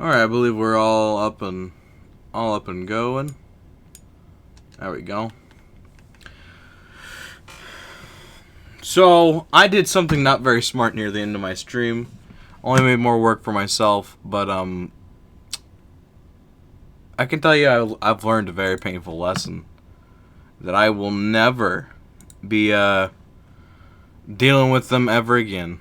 Alright, I believe we're all up and going. There we go. So, I did something not very smart near the end of my stream. Only made more work for myself, but I can tell you I've learned a very painful lesson. That I will never be dealing with them ever again.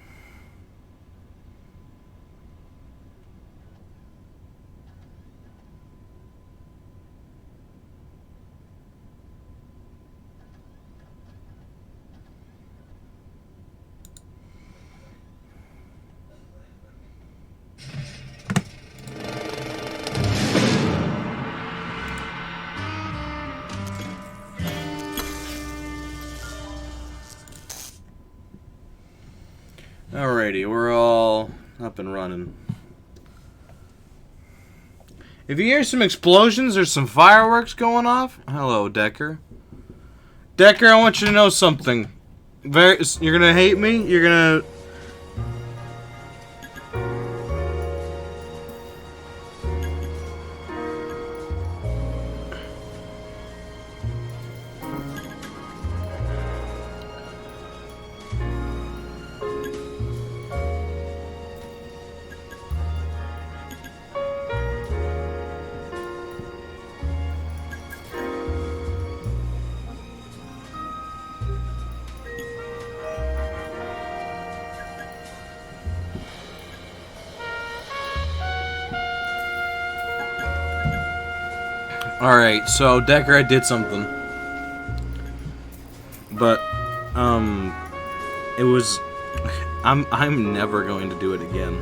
Alrighty, we're all up and running. If you hear some explosions or some fireworks going off, hello, Decker. Decker, I want you to know something. You're gonna hate me. You're gonna. Alright, so Decker, I did something. But, it was... I'm never going to do it again.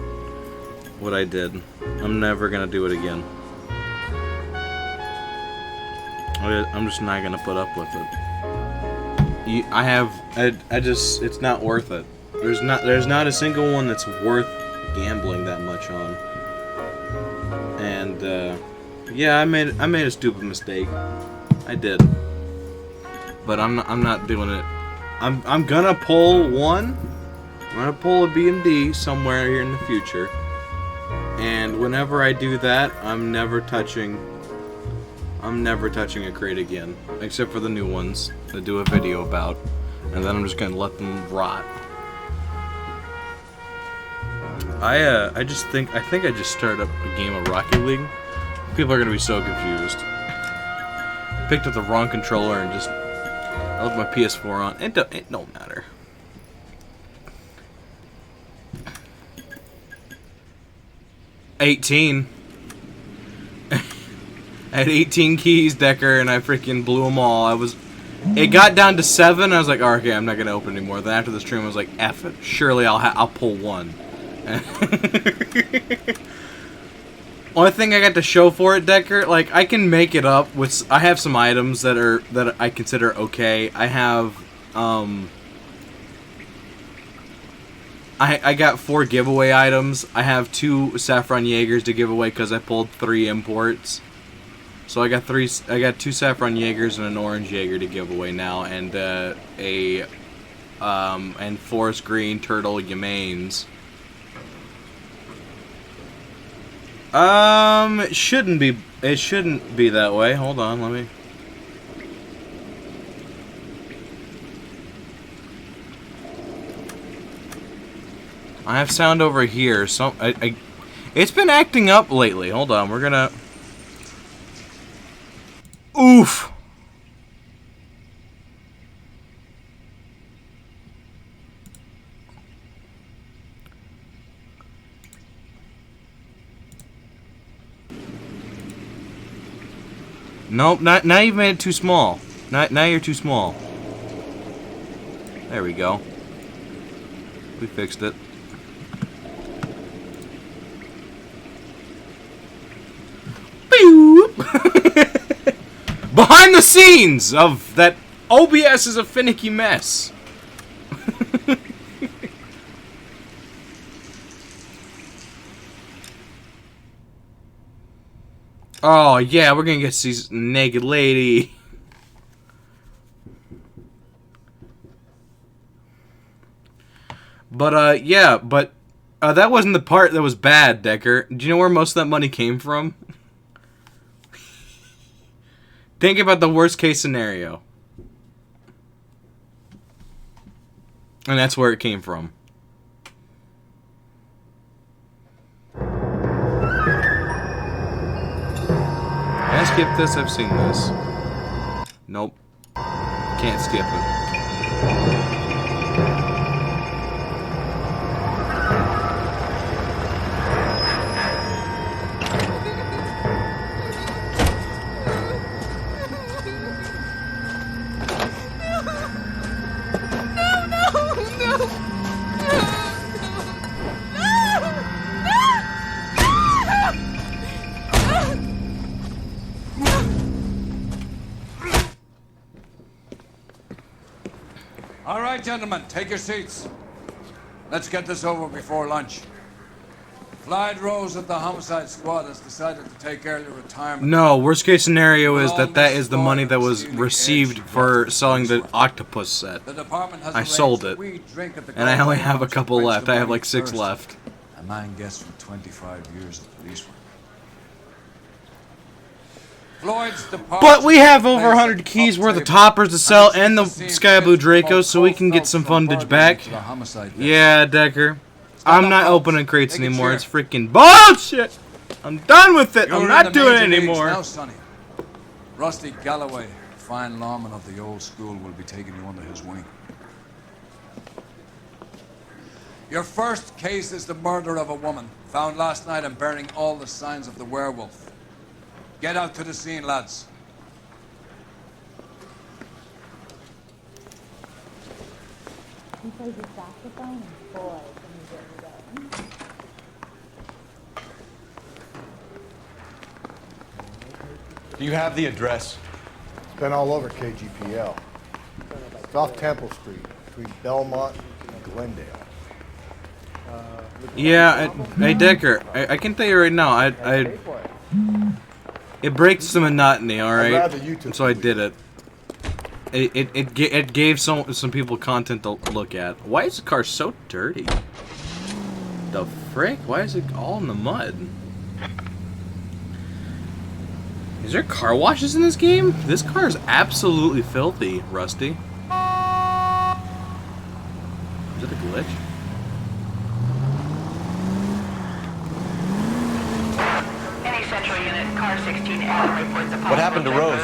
What I did. I'm never gonna do it again. I'm just not gonna put up with it. I just, it's not worth it. There's not a single one that's worth gambling that much on. And, yeah, I made a stupid mistake. I did. But I'm not doing it. I'm gonna pull one. I'm gonna pull a BMD somewhere here in the future. And whenever I do that, I'm never touching a crate again. Except for the new ones that do a video about. And then I'm just gonna let them rot. I think I just started up a game of Rocket League. People are gonna be so confused. Picked up the wrong controller and just I left my PS4 on. It don't matter. $18. I had 18 keys, Decker, and I freaking blew them all. It got down to 7. I was like, oh, okay, I'm not gonna open anymore. Then after the stream, I was like, F it. Surely I'll pull one. Only thing I got to show for it, Decker, like I can make it up with. I have some items that I consider okay. I have I got 4 giveaway items. I have 2 Saffron Jaegers to give away because I pulled 3 imports. So I got 2 Saffron Jaegers and an Orange Jaeger to give away now, and and Forest Green Turtle Yamains. It shouldn't be that way. Hold on, let me. I have sound over here. So it's been acting up lately. Hold on, we're gonna. Oof. Nope, now you've made it too small. Now you're too small. There we go. We fixed it. Behind the scenes of that, OBS is a finicky mess. Oh, yeah, we're gonna get to see naked lady. But, yeah, but That wasn't the part that was bad, Decker. Do you know where most of that money came from? Think about the worst case scenario. And that's where it came from. Can I skip this? I've seen this. Nope. Can't skip it. All right, gentlemen, take your seats. Let's get this over before lunch. Clyde Rose of the homicide squad has decided to take early retirement. No, worst case scenario is that is the money that was received for selling the octopus set. The department has I sold it, and I only have a couple left. I have like 6 left. A man gets from 25 years of police work. But we have over 100 keys worth of toppers to sell and the Sky Blue Dracos, so we can get some fundage back. Yeah, Decker. I'm not opening crates anymore. It's freaking bullshit. I'm done with it. I'm not doing it anymore. Now, Sonny. Rusty Galloway, fine lawman of the old school, will be taking you under his wing. Your first case is the murder of a woman found last night and bearing all the signs of the werewolf. Get out to the scene, lads. Because the saxophone is boys when you get going. Do you have the address? It's been all over KGPL. It's off Temple Street, between Belmont and Glendale. Yeah, hey Decker, I can tell you right now, it breaks the monotony, alright? So I did it. It gave some people content to look at. Why is the car so dirty? The frick? Why is it all in the mud? Is there car washes in this game? This car is absolutely filthy, Rusty. Is it a glitch? What happened to Rose?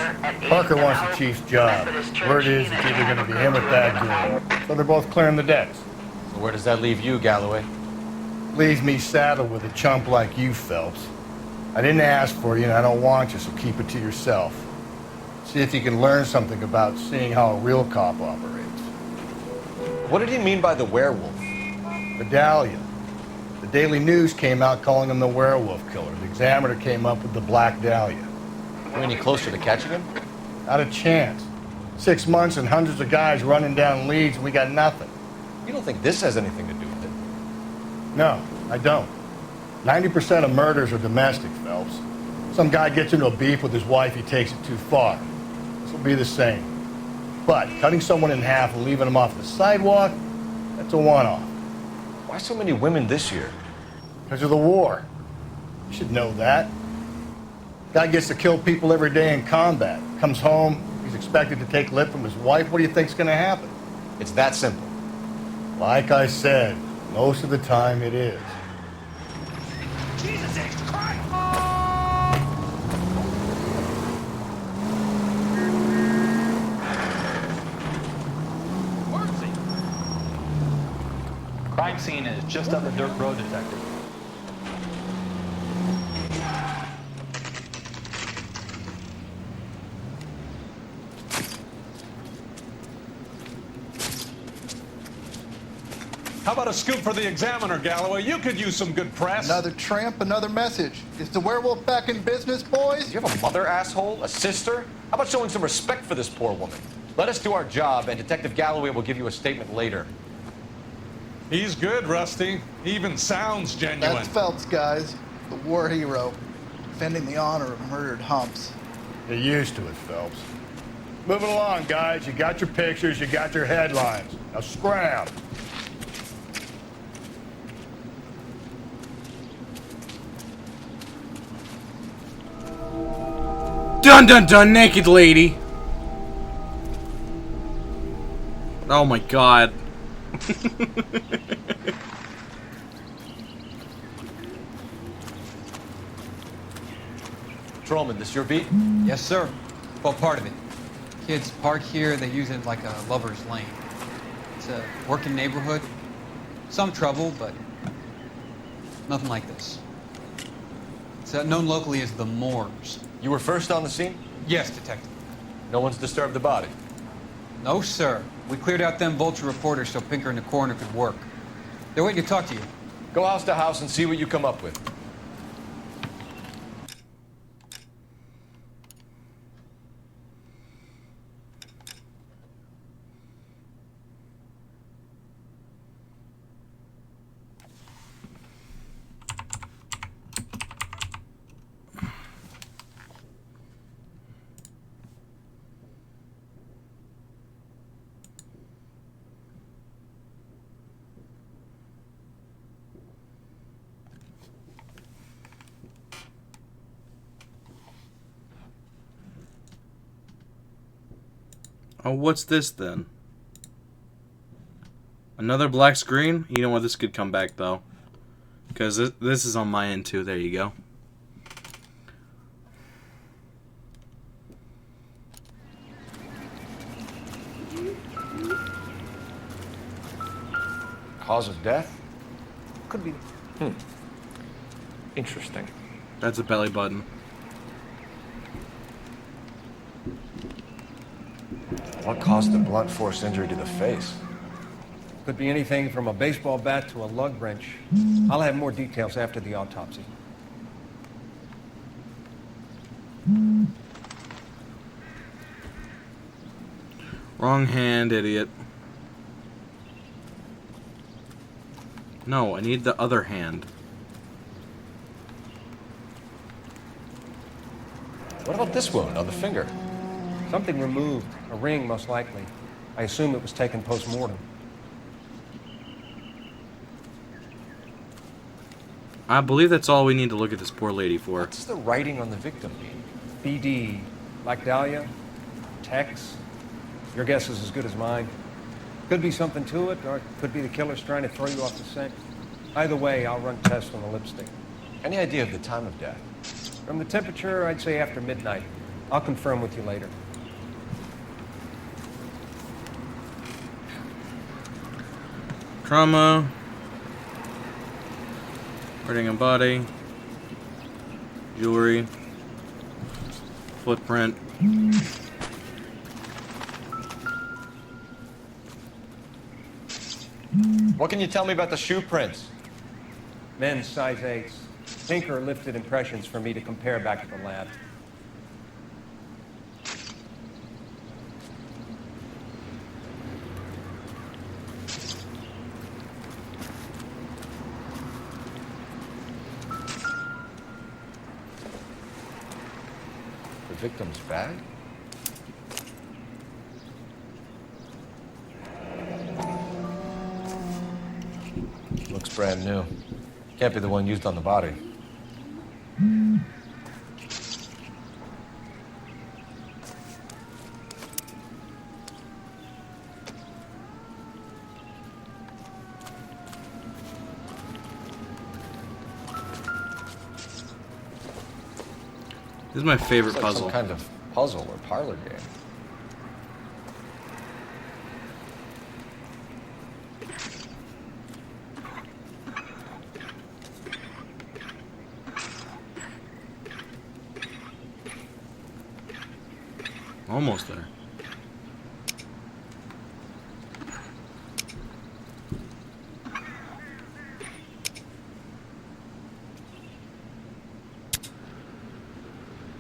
Parker wants the chief's job. Word is it's either going to be him or Thad Gould. So they're both clearing the decks. So where does that leave you, Galloway? Leaves me saddled with a chump like you, Phelps. I didn't ask for you and I don't want you, so keep it to yourself. See if you can learn something about seeing how a real cop operates. What did he mean by the werewolf? Medallion. The Daily News came out calling him the werewolf killer. The Examiner came up with the Black Dahlia. Are we any closer to catching him? Not a chance. 6 months and hundreds of guys running down leads and we got nothing. You don't think this has anything to do with it? No, I don't. 90% of murders are domestic, Phelps. Some guy gets into a beef with his wife, he takes it too far. This will be the same. But cutting someone in half and leaving them off the sidewalk, that's a one-off. Why so many women this year? Because of the war. You should know that. Guy gets to kill people every day in combat. Comes home, he's expected to take lip from his wife. What do you think's gonna happen? It's that simple. Like I said, most of the time it is. Jesus H. Christ! Crime scene is just up the dirt road, detective. How about a scoop for the Examiner, Galloway? You could use some good press. Another tramp, another message. Is the werewolf back in business, boys? Do you have a mother, asshole? A sister? How about showing some respect for this poor woman? Let us do our job, and Detective Galloway will give you a statement later. He's good, Rusty. He even sounds genuine. That's Phelps, guys. The war hero. Defending the honor of murdered humps. Get used to it, Phelps. Moving along, guys. You got your pictures, you got your headlines. Now scram. Dun dun dun, naked lady. Oh my god. Patrolman, this your beat? Yes, sir. Well, part of it. Kids park here, they use it like a lover's lane. It's a working neighborhood. Some trouble, but nothing like this. It's known locally as the Moors. You were first on the scene? Yes, detective. No one's disturbed the body. No, sir. We cleared out them vulture reporters so Pinker and the coroner could work. They're waiting to talk to you. Go house to house and see what you come up with. Oh, what's this then? Another black screen? You know what? This could come back though, because this is on my end too. There you go. Cause of death? Could be. Interesting. That's a belly button. What caused the blunt force injury to the face? Could be anything from a baseball bat to a lug wrench. I'll have more details after the autopsy. Wrong hand, idiot. No, I need the other hand. What about this wound on the finger? Something removed. A ring, most likely. I assume it was taken post-mortem. I believe that's all we need to look at this poor lady for. What's the writing on the victim mean? BD. Like Dahlia? Tex? Your guess is as good as mine. Could be something to it, or it could be the killer's trying to throw you off the scent. Either way, I'll run tests on the lipstick. Any idea of the time of death? From the temperature, I'd say after midnight. I'll confirm with you later. Trauma. Hurting a body. Jewelry. Footprint. What can you tell me about the shoe prints? Men's size 8s. Pinker lifted impressions for me to compare back at the lab. The victim's bag? Looks brand new. Can't be the one used on the body. This is my favorite Looks like puzzle. some kind of puzzle or parlor game. Almost there.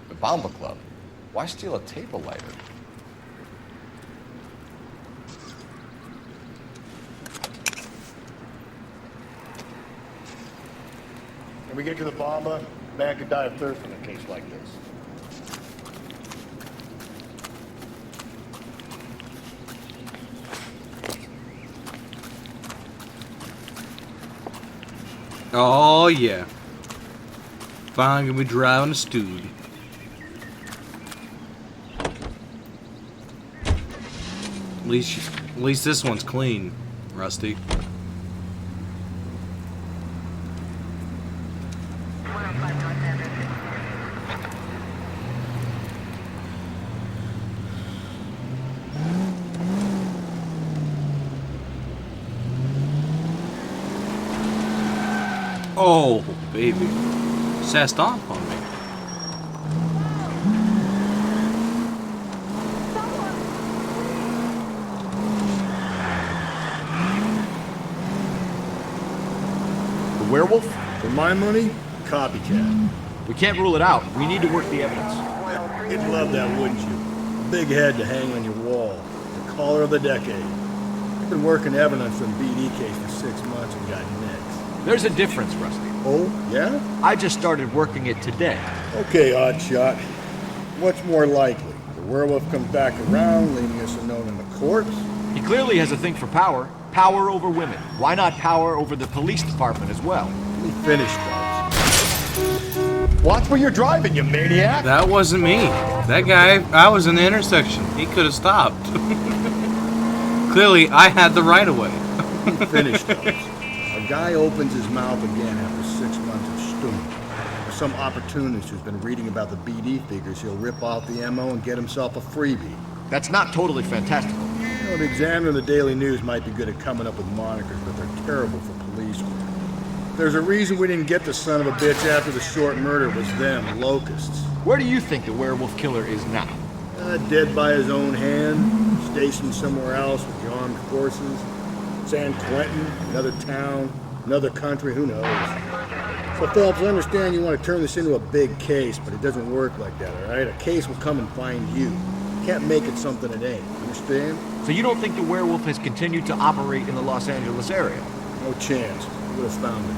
The Bomba Club. Why steal a table lighter? When we get to the bomber, a man could die of thirst in a case like this. Oh yeah. Finally gonna be driving a Stewed. At least this one's clean, Rusty. Oh, baby. Sassed off on me. The werewolf? For my money, copycat. We can't rule it out. We need to work the evidence. You'd love that, wouldn't you? A big head to hang on your wall. The caller of the decade. I've been working evidence on BD case for 6 months and got next. There's a difference, Rusty. Oh, yeah? I just started working it today. Okay, oddshot. What's more likely? The werewolf comes back around, leaving us unknown in the courts? He clearly has a thing for power. Power over women. Why not power over the police department as well? Let me finish, folks. Watch where you're driving, you maniac! That wasn't me. That guy, I was in the intersection. He could have stopped. Clearly, I had the right of way. Let me finish, folks. A guy opens his mouth again after 6 months of stewing. There's some opportunist who's been reading about the BD figures. He'll rip off the MO and get himself a freebie. That's not totally fantastical. You know, the Examiner and the Daily News might be good at coming up with monikers, but they're terrible for police work. There's a reason we didn't get the son of a bitch after the short murder was them, locusts. Where do you think the werewolf killer is now? Dead by his own hand, stationed somewhere else with the armed forces. San Quentin, another town, another country, who knows? So Phelps, I understand you want to turn this into a big case, but it doesn't work like that, all right? A case will come and find you. You can't make it something it ain't, understand? So you don't think the werewolf has continued to operate in the Los Angeles area? No chance. You would have found it.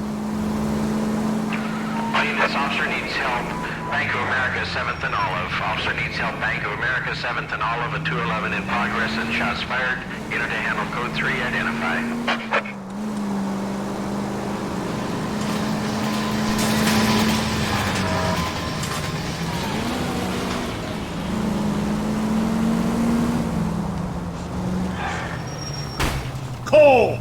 This officer needs help. Bank of America, 7th and Olive. Officer needs help. Bank of America, 7th and Olive, a 211 in progress and shots fired. Enter to handle code 3, identify. Cole!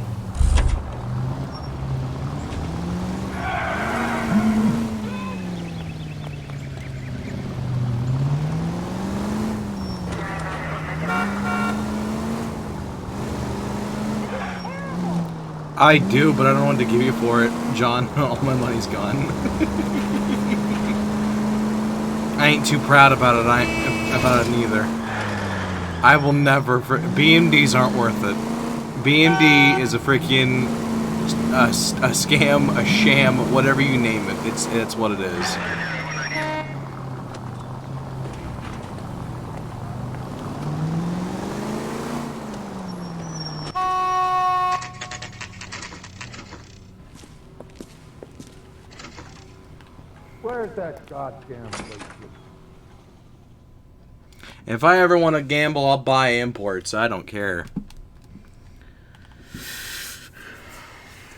I do, but I don't want to give you for it, John. All my money's gone. I ain't too proud about it. About it neither. I will never. BMDs aren't worth it. BMD is a freaking a scam, a sham, whatever you name it. It's what it is. Where's that goddamn place? If I ever want to gamble, I'll buy imports. I don't care.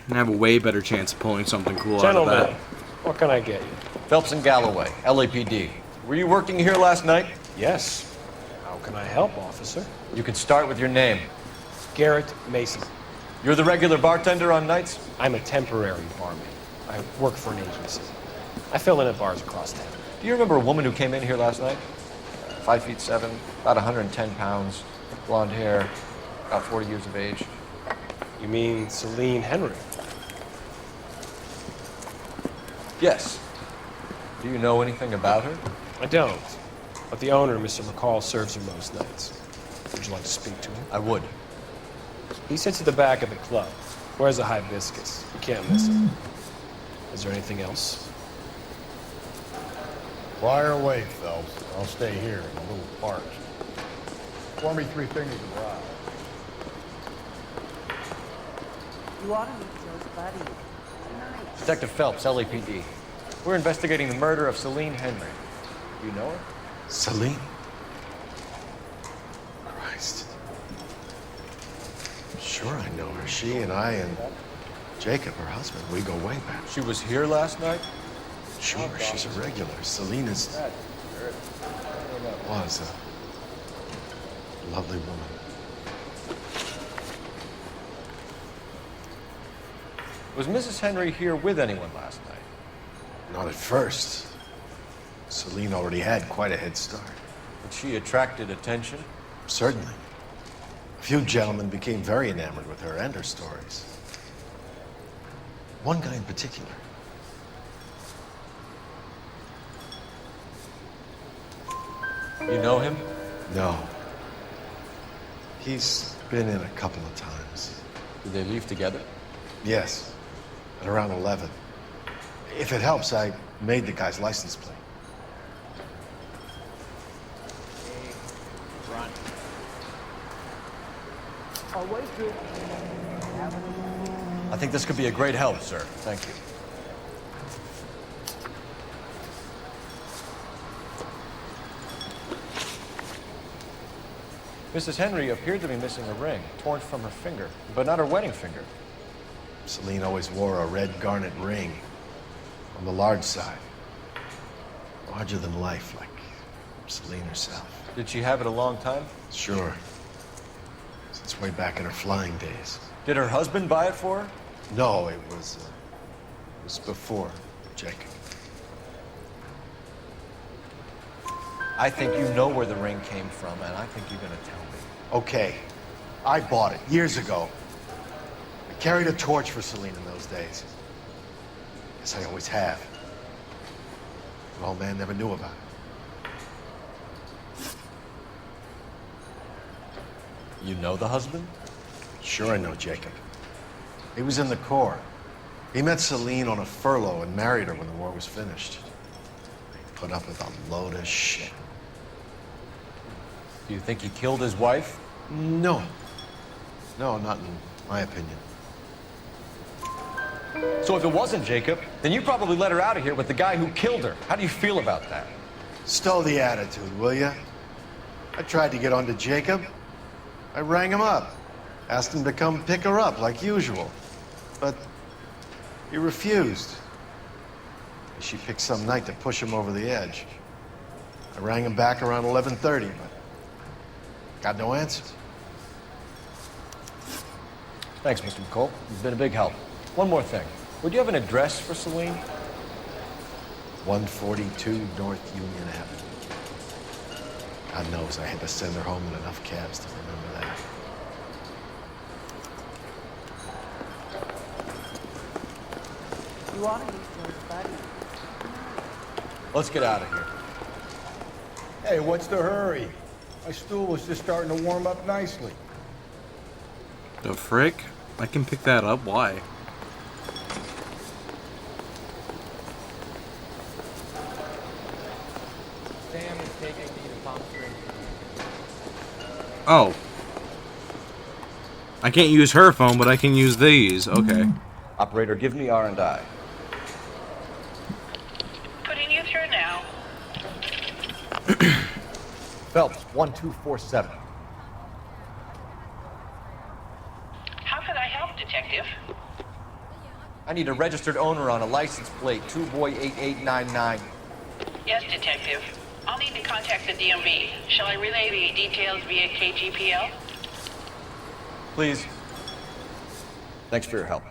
I have a way better chance of pulling something cool out of that. What can I get you? Phelps and Galloway, LAPD. Were you working here last night? Yes. How can I help, officer? You can start with your name. Garrett Mason. You're the regular bartender on nights? I'm a temporary barman. I work for an agency. I fill in at bars across town. Do you remember a woman who came in here last night? 5'7", about 110 pounds, blonde hair, about 40 years of age. You mean Celine Henry? Yes. Do you know anything about her? I don't. But the owner, Mr. McCall, serves her most nights. Would you like to speak to him? I would. He sits at the back of the club. Wears a hibiscus. You can't miss him. Is there anything else? Fire away, Phelps. I'll stay here in a little parch. Pour me 3 fingers of rye. You ought to meet Joe's buddy. Nice. Detective Phelps, LAPD. We're investigating the murder of Celine Henry. Do you know her? Celine? Christ. Sure I know her. She and I and Jacob, her husband, we go way back. She was here last night? Sure, she's a regular. Celine was a lovely woman. Was Mrs. Henry here with anyone last night? Not at first. Celine already had quite a head start. But she attracted attention? Certainly. A few gentlemen became very enamored with her and her stories. One guy in particular. You know him? No. He's been in a couple of times. Did they leave together? Yes. At around 11. If it helps, I made the guy's license plate. I think this could be a great help, sir. Thank you. Mrs. Henry appeared to be missing a ring, torn from her finger, but not her wedding finger. Celine always wore a red garnet ring. On the large side. Larger than life, like Celine herself. Did she have it a long time? Sure. Since way back in her flying days. Did her husband buy it for her? No, it was before Jacob. I think you know where the ring came from, and I think you're gonna tell me. Okay. I bought it years ago. I carried a torch for Celine in those days. Guess I always have. The old man never knew about it. You know the husband? Sure I know Jacob. He was in the Corps. He met Celine on a furlough and married her when the war was finished. He put up with a load of shit. Do you think he killed his wife? No. No, not in my opinion. So if it wasn't Jacob, then you probably let her out of here with the guy who killed her. How do you feel about that? Stow the attitude, will ya? I tried to get onto Jacob. I rang him up. Asked him to come pick her up, like usual. But he refused. She picked some night to push him over the edge. I rang him back around 11:30, but got no answer. Thanks, Mr. McCall. You've been a big help. One more thing. Would you have an address for Celine? 142 North Union Avenue. God knows I had to send her home in enough cabs to remember that. You want to use those, buddy? Let's get out of here. Hey, what's the hurry? My stool was just starting to warm up nicely. The frick? I can pick that up. Why? Sam is taking me to Palm Springs. Oh. I can't use her phone, but I can use these. Okay. Operator, give me R&I. Putting you through now. Phelps, 1247. How can I help, Detective? I need a registered owner on a license plate, 2boy8899. Yes, Detective. I'll need to contact the DMV. Shall I relay the details via KGPL? Please. Thanks for your help.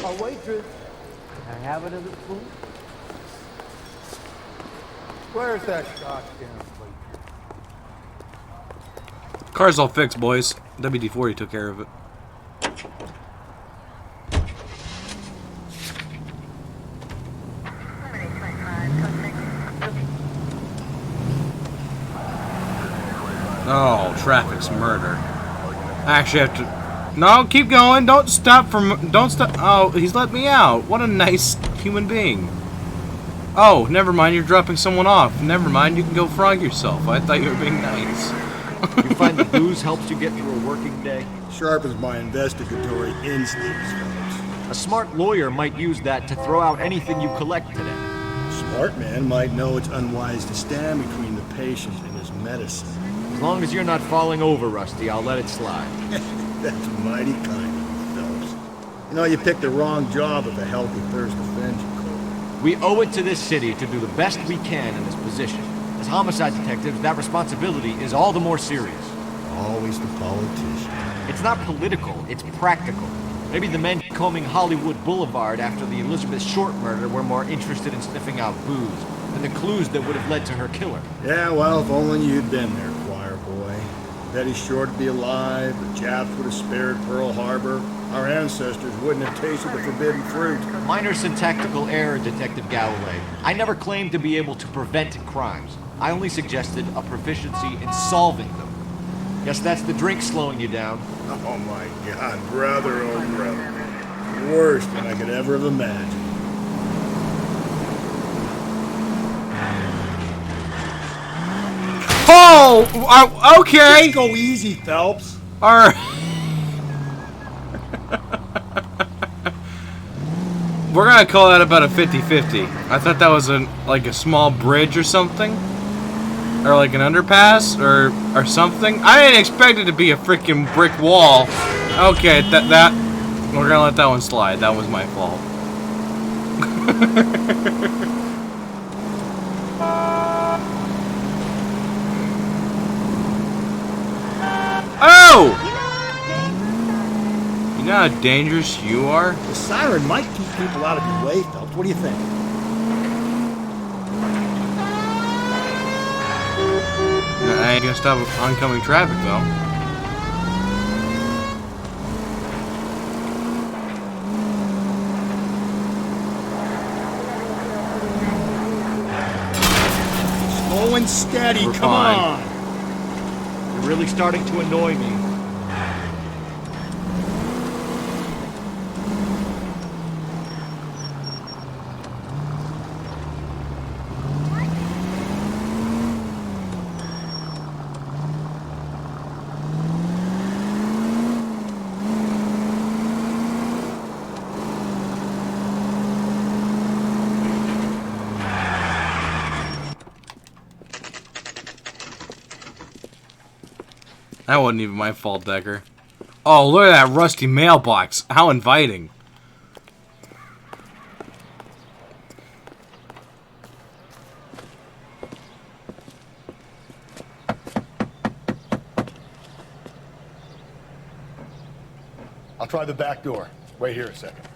A waitress. Can I have it as a spoon? Where's that goddamn plate? Car's all fixed, boys. WD-40 took care of it. Oh, traffic's murder. I actually have to... No, keep going. Don't stop. Oh, he's let me out. What a nice human being. Oh, never mind. You're dropping someone off. Never mind. You can go frog yourself. I thought you were being nice. You find the booze helps you get through a working day? Sharpens my investigatory instincts, fellas. A smart lawyer might use that to throw out anything you collect today. A smart man might know it's unwise to stand between the patient and his medicine. As long as you're not falling over, Rusty, I'll let it slide. That's mighty kind of you, Phelps. You know, you picked the wrong job if a healthy thirst offends you, Cole. We owe it to this city to do the best we can in this position. As homicide detectives, that responsibility is all the more serious. Always the politician. It's not political, it's practical. Maybe the men combing Hollywood Boulevard after the Elizabeth Short murder were more interested in sniffing out booze than the clues that would have led to her killer. Yeah, well, if only you'd been there, choir boy. Betty Short would be alive, the Japs would have spared Pearl Harbor, our ancestors wouldn't have tasted the forbidden fruit. Minor syntactical error, Detective Galloway. I never claimed to be able to prevent crimes. I only suggested a proficiency in solving them. Guess that's the drink slowing you down. Oh my God, brother, oh brother. Worse than I could ever have imagined. Oh! Okay! Just go easy, Phelps. Alright. We're gonna call that about a 50-50. I thought that was like a small bridge or something. Or like an underpass or something. I didn't expect it to be a freaking brick wall. Okay, that we're gonna let that one slide. That was my fault. Oh! You know how dangerous you are? The siren might keep people out of your way, Phelps. What do you think? I ain't gonna stop oncoming traffic, though. Slow and steady, We're come fine. on. You're really starting to annoy me. That wasn't even my fault, Decker. Oh, look at that rusty mailbox. How inviting. I'll try the back door. Wait here a second.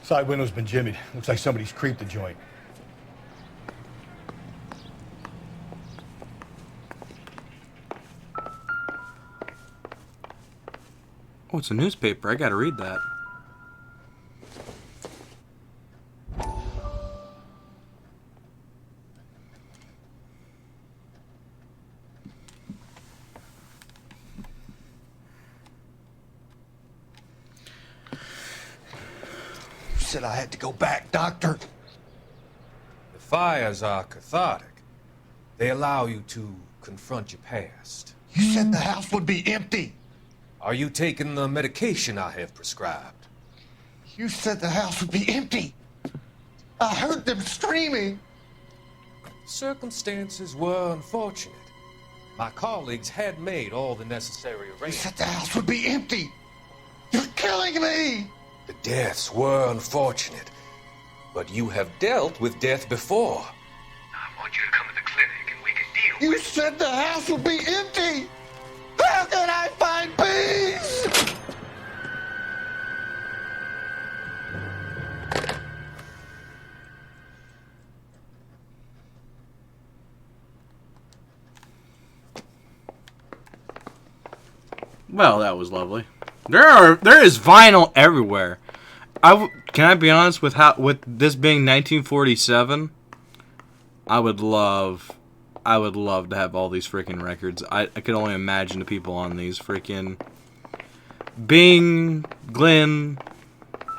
Side window's been jimmied. Looks like somebody's creeped the joint. Oh, it's a newspaper. I gotta read that. Said I had to go back, Doctor. The fires are cathartic. They allow you to confront your past. You said the house would be empty. Are you taking the medication I have prescribed? You said the house would be empty. I heard them screaming. Circumstances were unfortunate. My colleagues had made all the necessary You arrangements. said the house would be empty. You're killing me. The deaths were unfortunate, but you have dealt with death before. I want you to come to the clinic and we can deal You said the house would be empty. How can I find peace? Well, that was lovely. There is vinyl everywhere. Can I be honest with this being 1947? I would love to have all these freaking records. I could only imagine the people on these freaking Bing, Glenn,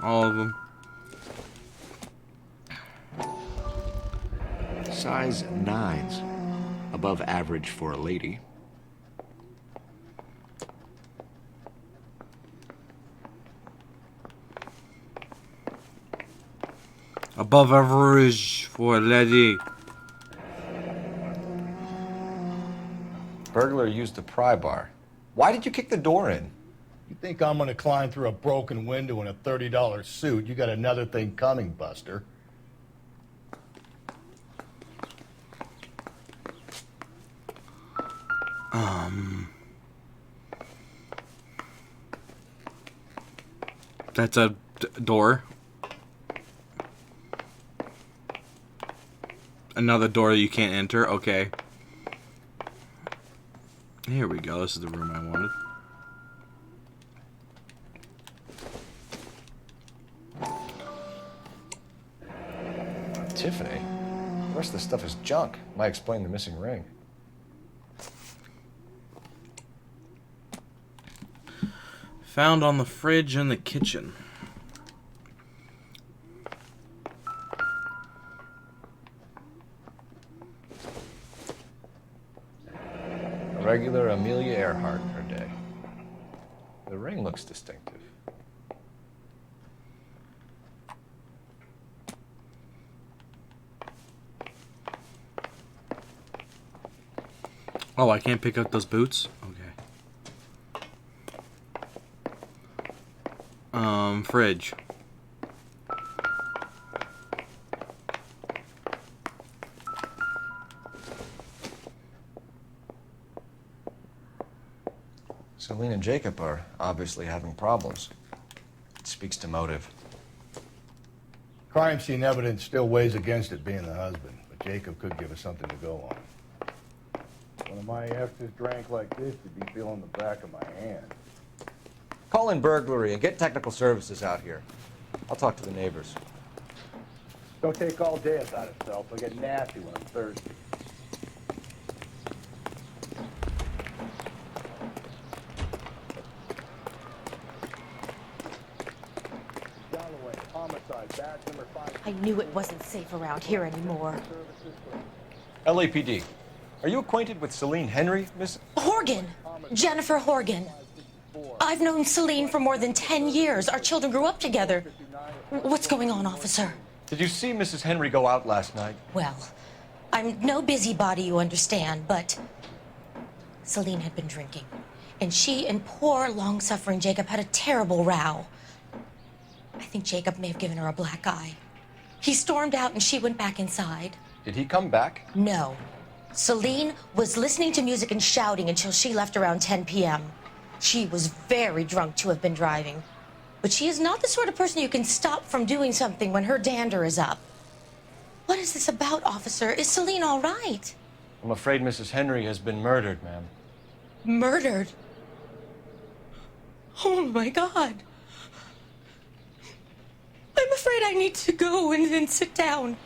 all of them. Size 9s. Above average for a lady. Above average for a lady. Burglar used the pry bar. Why did you kick the door in? You think I'm gonna climb through a broken window in a $30 suit? You got another thing coming, Buster. That's a door. Another door you can't enter. Okay. Here we go. This is the room I wanted. Tiffany? The rest of the stuff is junk. Might explain the missing ring. Found on the fridge in the kitchen. A regular Amelia Earhart in her day. The ring looks distinctive. Oh, I can't pick up those boots? Okay. Fridge. Celine and Jacob are obviously having problems. It speaks to motive. Crime scene evidence still weighs against it being the husband, but Jacob could give us something to go on. One of my exes drank like this, you'd be feeling the back of my hand. Call in burglary and get technical services out here. I'll talk to the neighbors. Don't take all day about it, Phelps. I get nasty when I'm thirsty. Galloway, homicide, badge number 5. I knew it wasn't safe around here anymore. LAPD. Are you acquainted with Celine Henry, Miss? Horgan! Jennifer Horgan. I've known Celine for more than 10 years. Our children grew up together. What's going on, officer? Did you see Mrs. Henry go out last night? Well, I'm no busybody, you understand, but Celine had been drinking. And she and poor, long-suffering Jacob had a terrible row. I think Jacob may have given her a black eye. He stormed out and she went back inside. Did he come back? No. Celine was listening to music and shouting until she left around 10 p.m. She was very drunk to have been driving. But she is not the sort of person you can stop from doing something when her dander is up. What is this about, officer? Is Celine all right? I'm afraid Mrs. Henry has been murdered, ma'am. Murdered? Oh, my God. I'm afraid I need to go and sit down.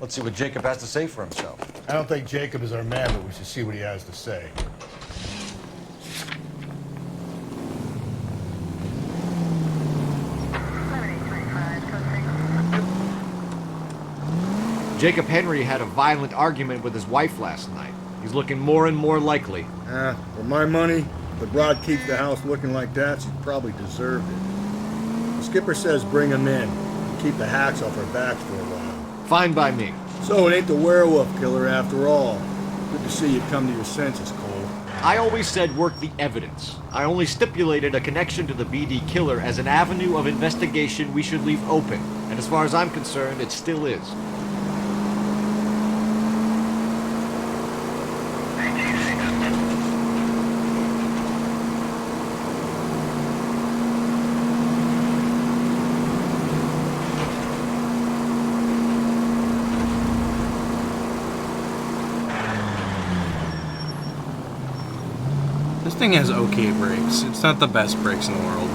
Let's see what Jacob has to say for himself. I don't think Jacob is our man, but we should see what he has to say. Jacob Henry had a violent argument with his wife last night. He's looking more and more likely. For my money, if the broad keeps the house looking like that, she probably deserved it. The skipper says bring him in. Keep the hacks off our backs for a while. Fine by me. So it ain't the werewolf killer after all. Good to see you come to your senses, Cole. I always said work the evidence. I only stipulated a connection to the BD killer as an avenue of investigation we should leave open. And as far as I'm concerned, it still is. This thing has okay brakes. It's not the best brakes in the world.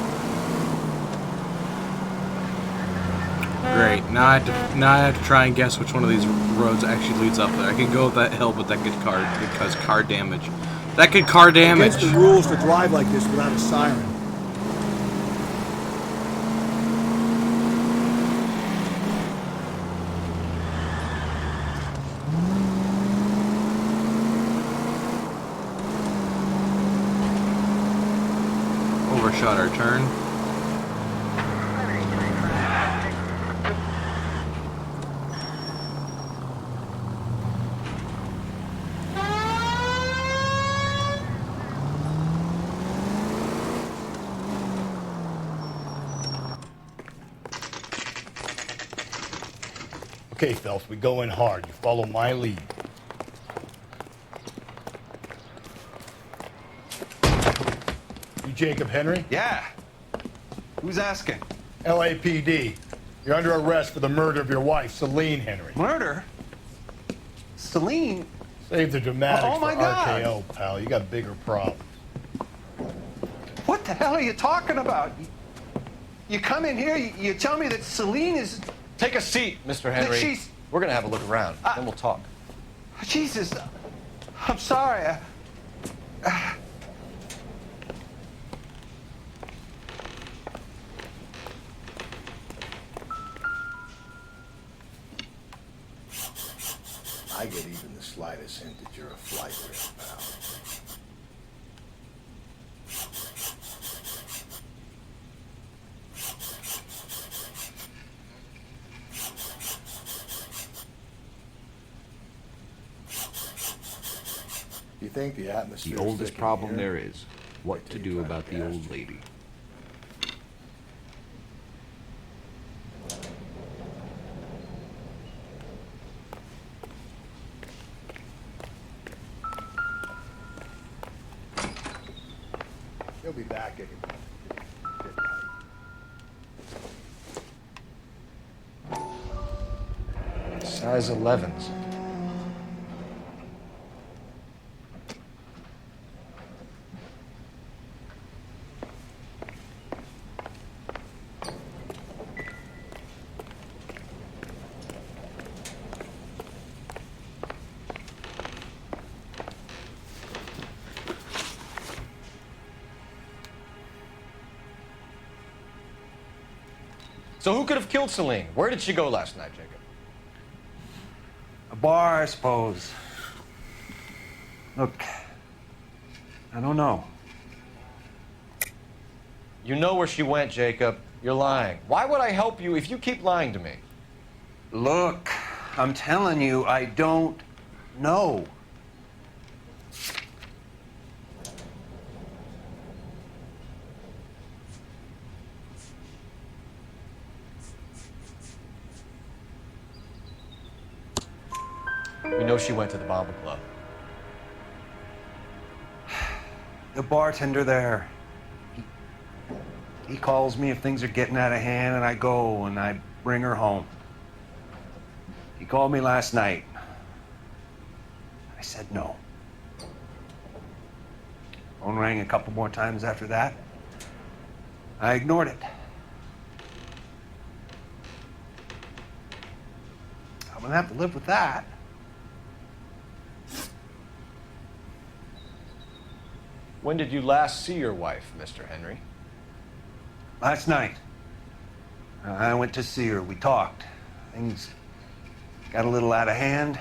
Great. Now I have to try and guess which one of these roads actually leads up there. I can go up that hill, but that could cause car damage. That could car damage. Against the rules to drive like this without a siren. turn. Okay, Phelps, we go in hard. You follow my lead. You Jacob Henry? Yeah. Who's asking? LAPD. You're under arrest for the murder of your wife, Celine Henry. Murder? Celine? Save the dramatics Oh, my for God. RKO, pal. You got bigger problems. What the hell are you talking about? You come in here, you tell me that Celine is... Take a seat, Mr. Henry. she's- We're gonna have a look around, then we'll talk. Jesus. I'm sorry. I get even the slightest hint that you're a flight risk, pal. You think the atmosphere? The oldest problem there is, what to do about the old lady. He'll be back any minute. Size 11s. So who could have killed Celine? Where did she go last night, Jacob? A bar, I suppose. Look, I don't know. You know where she went, Jacob. You're lying. Why would I help you if you keep lying to me? Look, I'm telling you, I don't know. We know she went to the Bomber Club. The bartender there, he calls me if things are getting out of hand, and I go and I bring her home. He called me last night. I said no. Phone rang a couple more times after that. I ignored it. I'm gonna have to live with that. When did you last see your wife, Mr. Henry? Last night. I went to see her. We talked. Things got a little out of hand.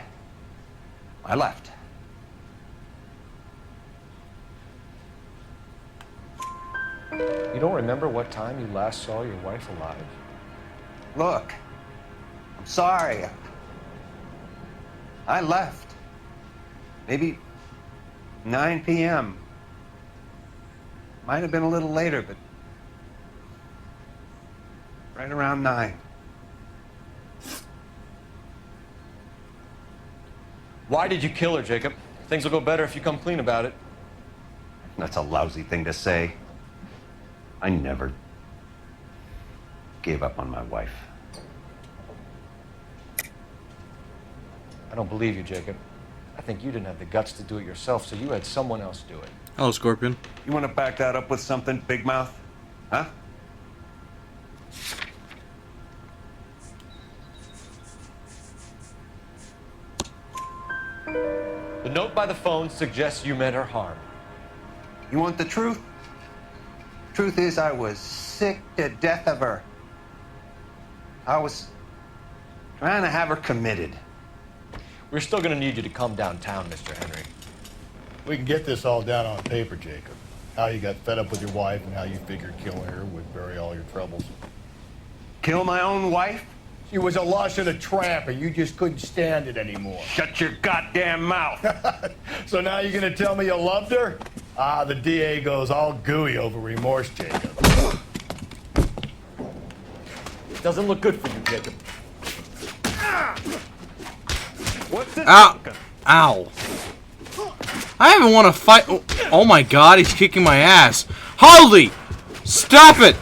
I left. You don't remember what time you last saw your wife alive? Look, I'm sorry. I left. Maybe 9 p.m. Might have been a little later, but right around 9. Why did you kill her, Jacob? Things will go better if you come clean about it. That's a lousy thing to say. I never gave up on my wife. I don't believe you, Jacob. I think you didn't have the guts to do it yourself, so you had someone else do it. Hello, Scorpion. You want to back that up with something, Big Mouth? Huh? The note by the phone suggests you meant her harm. You want the truth? Truth is, I was sick to death of her. I was trying to have her committed. We're still gonna need you to come downtown, Mr. Henry. We can get this all down on paper, Jacob. How you got fed up with your wife and how you figured killing her would bury all your troubles. Kill my own wife? She was a lush and a tramp, and you just couldn't stand it anymore. Shut your goddamn mouth. So now you're gonna tell me you loved her? Ah, the DA goes all gooey over remorse, Jacob. Doesn't look good for you, Jacob. What's this? Ow! Ow! I haven't won a fight. Oh my God, he's kicking my ass. Holy! Stop it!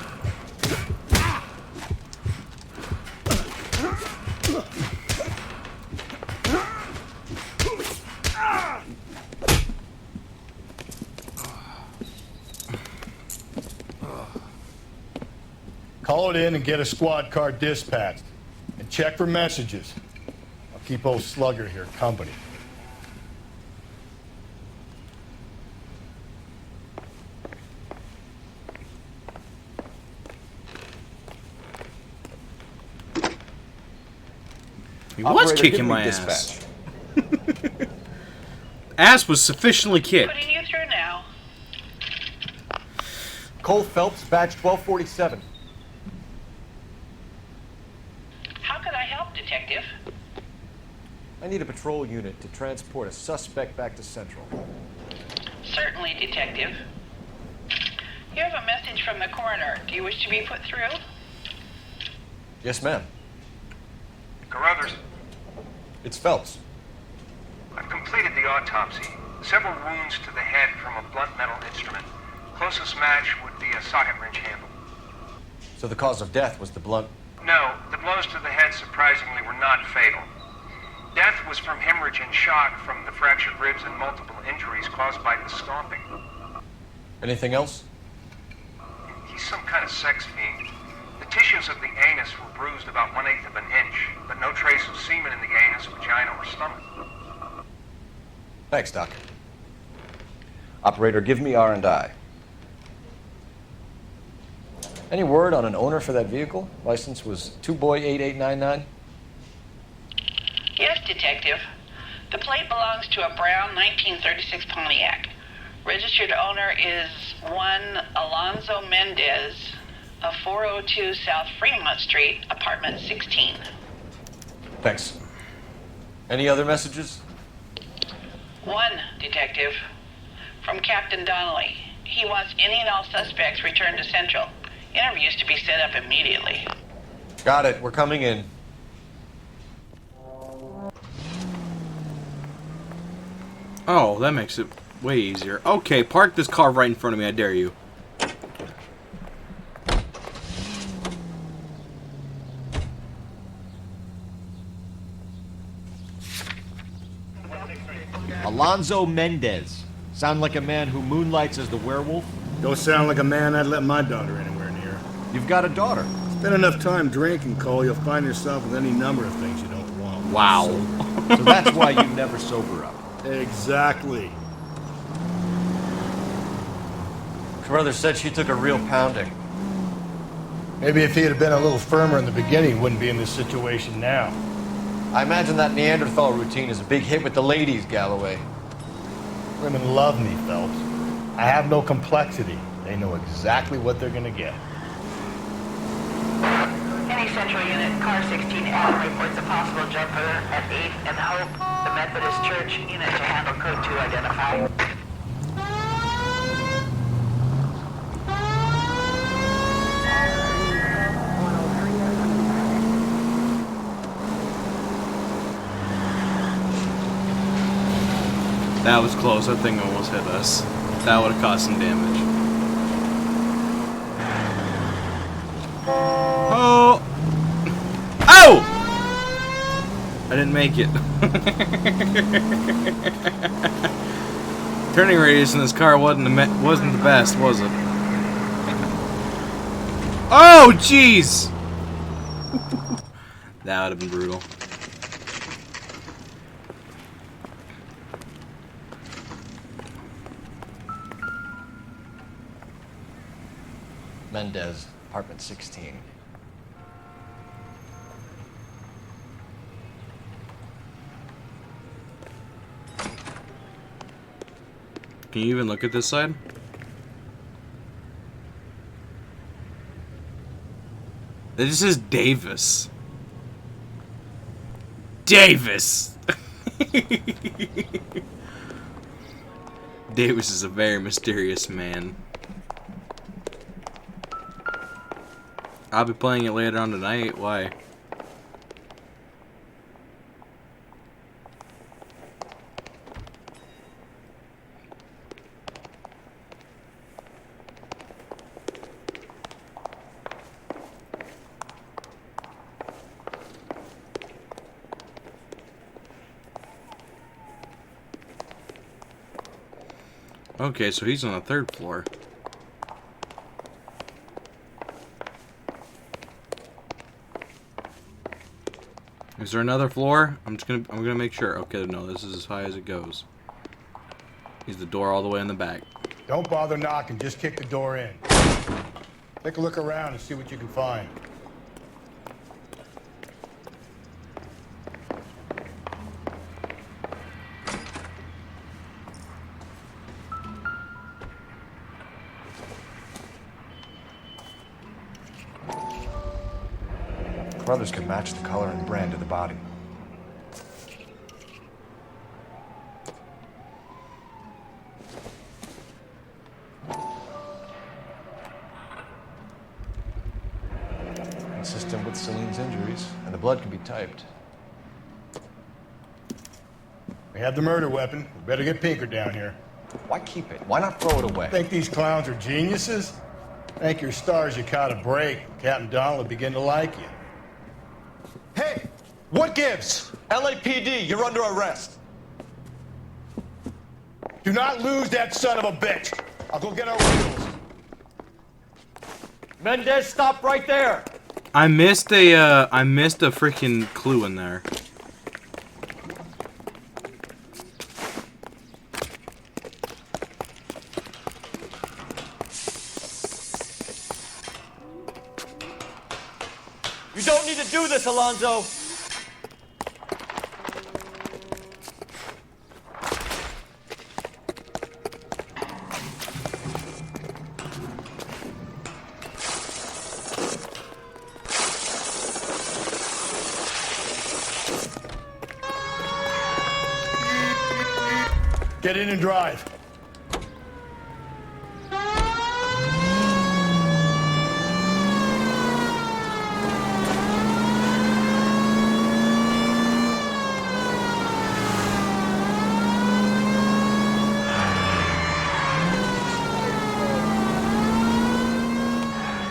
Call it in and get a squad car dispatched. And check for messages. I'll keep old Slugger here company. He was kicking my ass. Ass was sufficiently kicked. Putting you through now. Cole Phelps, badge 1247. How can I help, Detective? I need a patrol unit to transport a suspect back to Central. Certainly, Detective. You have a message from the coroner. Do you wish to be put through? Yes, ma'am. Carruthers, It's Phelps. I've completed the autopsy. Several wounds to the head from a blunt metal instrument. Closest match would be a socket wrench handle. So the cause of death was the blunt. No, the blows to the head surprisingly were not fatal. Death was from hemorrhage and shock from the fractured ribs and multiple injuries caused by the stomping. Anything else? He's some kind of sex fiend. The tissues of the anus were bruised about 1/8 of an inch, but no trace of semen in the anus, vagina, or stomach. Thanks, Doc. Operator, give me R&I. Any word on an owner for that vehicle? License was 2boy8899. Yes, Detective. The plate belongs to a brown 1936 Pontiac. Registered owner is one Alonzo Mendez of 402 South Fremont Street, apartment 16. Thanks. Any other messages? One, Detective. From Captain Donnelly. He wants any and all suspects returned to Central. Interviews to be set up immediately. Got it. We're coming in. Oh, that makes it way easier. Okay, park this car right in front of me, I dare you. Alonzo Mendez. Sound like a man who moonlights as the werewolf? Don't sound like a man I'd let my daughter anywhere near. You've got a daughter. Spend enough time drinking, Cole, you'll find yourself with any number of things you don't want. Wow. So that's why you never sober up. Exactly. Carruthers said she took a real pounding. Maybe if he had been a little firmer in the beginning, he wouldn't be in this situation now. I imagine that Neanderthal routine is a big hit with the ladies, Galloway. Women love me, Phelps. I have no complexity. They know exactly what they're gonna get. Any Central unit, car 16L reports a possible jumper at 8th and Hope. The Methodist Church unit to handle code 2 identify. That was close. That thing almost hit us. That would have caused some damage. Oh! Oh! I didn't make it. Turning radius in this car wasn't the best, was it? Oh, jeez! That would have been brutal. Mendez, apartment 16. Can you even look at this side? This is Davis. Davis! Davis is a very mysterious man. I'll be playing it later on tonight. Why? Okay, so he's on the 3rd floor. Is there another floor? I'm gonna make sure. Okay, no, this is as high as it goes. He's the door all the way in the back. Don't bother knocking, just kick the door in. Take a look around and see what you can find. Brothers could match the color and brand of the body. Consistent with Celine's injuries, and the blood can be typed. We have the murder weapon. We better get Pinker down here. Why keep it? Why not throw it away? Think these clowns are geniuses? Thank your stars you caught a break. Captain Donald will begin to like you. Hey! What gives? LAPD, you're under arrest. Do not lose that son of a bitch. I'll go get our wheels. Mendez, stop right there. I missed a freaking clue in there. You don't need to do this, Alonzo. Get in and drive.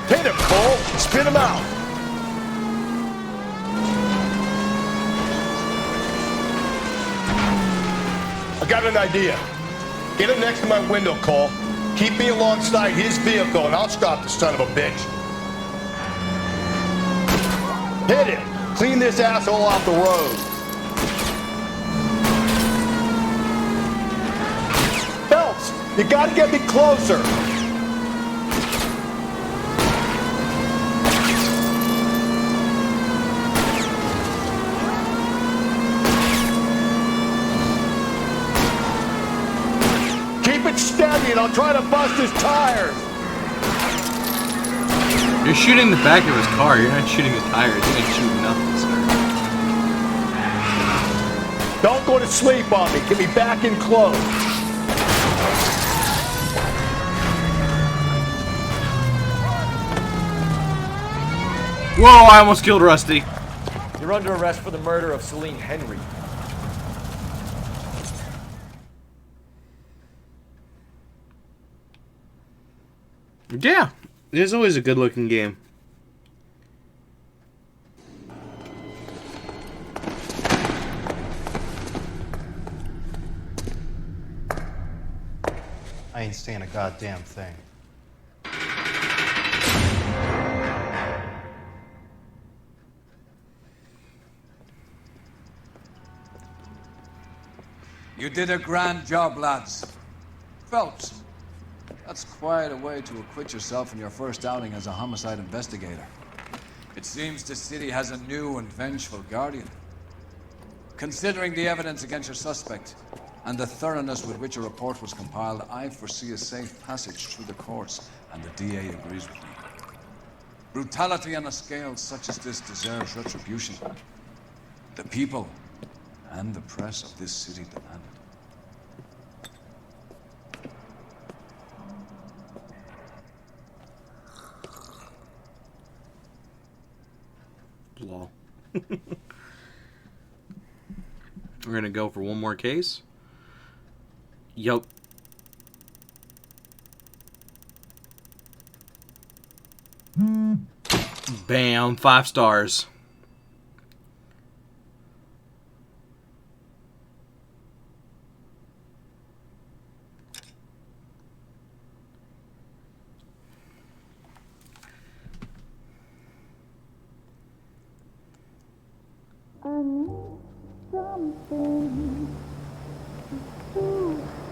Hit him, Cole. Spin him out. I got an idea. Get him next to my window, Cole. Keep me alongside his vehicle, and I'll stop the son of a bitch. Hit him. Clean this asshole off the road. Phelps, you gotta get me closer. Steady, and I'll try to bust his tires. You're shooting the back of his car. You're not shooting the tires. You ain't shooting nothing, sir. Don't go to sleep on me. Get me back in close. Whoa! I almost killed Rusty. You're under arrest for the murder of Celine Henry. Yeah, it is always a good-looking game. I ain't saying a goddamn thing. You did a grand job, lads. Phelps. That's quite a way to acquit yourself in your first outing as a homicide investigator. It seems the city has a new and vengeful guardian. Considering the evidence against your suspect and the thoroughness with which a report was compiled, I foresee a safe passage through the courts, and the DA agrees with me. Brutality on a scale such as this deserves retribution. The people and the press of this city demand it. Lol. We're gonna go for one more case. Yup. Bam, 5 stars.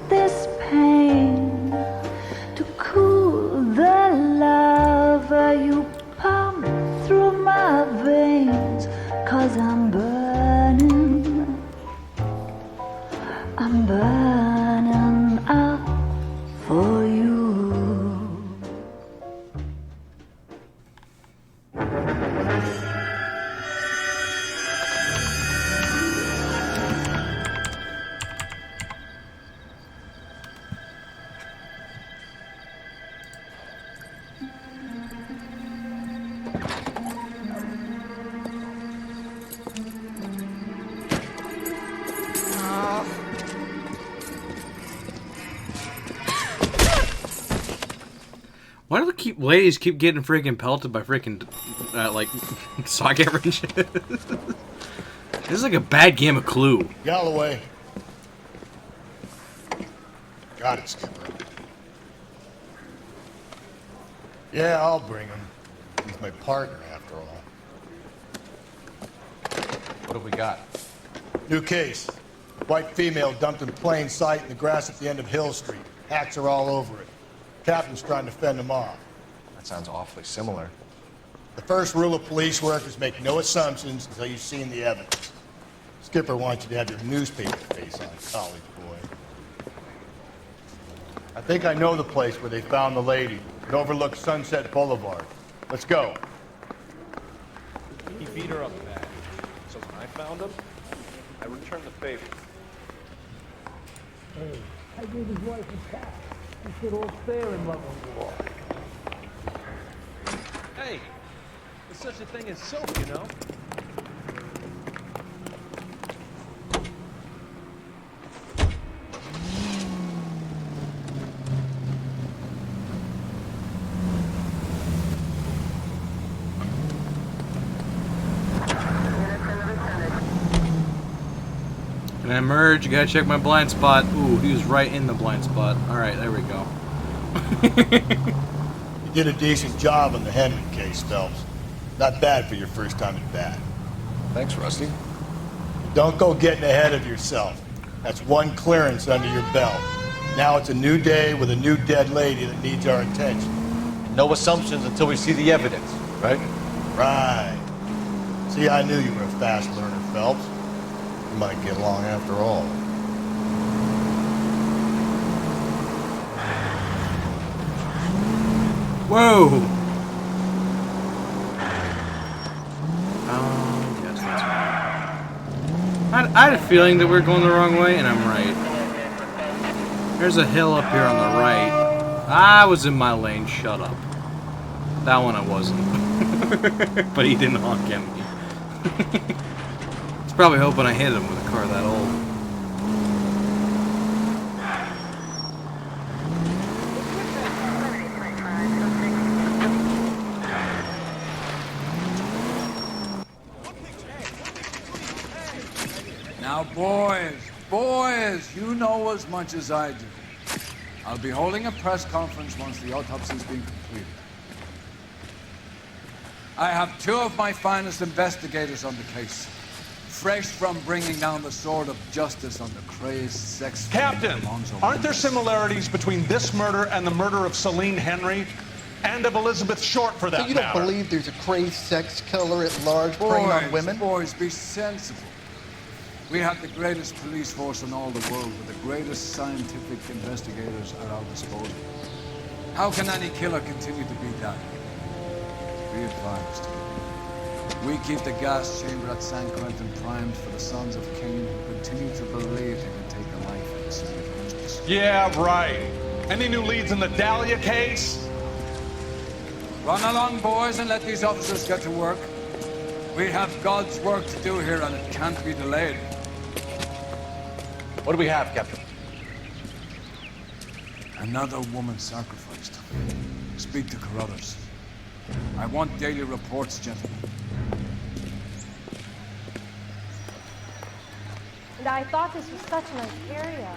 This pain to cool the lava you pump through my veins, 'cause I'm burning up for you. Why do the ladies keep getting freaking pelted by freaking like socket wrenches? This is like a bad game of Clue. Galloway. Got it, Skipper. Yeah, I'll bring him. He's my partner, after all. What have we got? New case. White female dumped in plain sight in the grass at the end of Hill Street. Hacks are all over it. Captain's trying to fend them off. That sounds awfully similar. The first rule of police work is make no assumptions until you've seen the evidence. Skipper wants you to have your newspaper face on, college boy. I think I know the place where they found the lady. It overlooks Sunset Boulevard. Let's go. He beat her up bad. So when I found him, I returned the favor. Hey, I gave his wife a cat. You should all stare in love with war. Hey, there's such a thing as soap, you know? Can I merge? You gotta check my blind spot. Ooh, he was right in the blind spot. Alright, there we go. You did a decent job on the Henry case, Phelps. Not bad for your first time at bat. Thanks, Rusty. Don't go getting ahead of yourself. That's one clearance under your belt. Now it's a new day with a new dead lady that needs our attention. And no assumptions until we see the evidence, right? Right. See, I knew you were a fast learner, Phelps. You might get along after all. Whoa! Yes, that's right. I had a feeling that we're going the wrong way, and I'm right. There's a hill up here on the right. I was in my lane, shut up. That one I wasn't. But he didn't honk at me. He's probably hoping I hit him with a car that old. Now, boys, you know as much as I do. I'll be holding a press conference once the autopsy's been completed. I have 2 of my finest investigators on the case, fresh from bringing down the sword of justice on the crazed sex... Captain, aren't there similarities between this murder and the murder of Celine Henry? And of Elizabeth Short, for that So you don't matter? believe there's a crazed sex killer at large preying on women? Boys, be sensible. We have the greatest police force in all the world with the greatest scientific investigators at our disposal. How can any killer continue to be that? Be advised. We keep the gas chamber at San Quentin primed for the sons of Cain who continue to believe they can take a life in the city of angels. Yeah, right. Any new leads in the Dahlia case? Run along, boys, and let these officers get to work. We have God's work to do here, and it can't be delayed. What do we have, Captain? Another woman sacrificed. Speak to Carruthers. I want daily reports, gentlemen. And I thought this was such a nice area.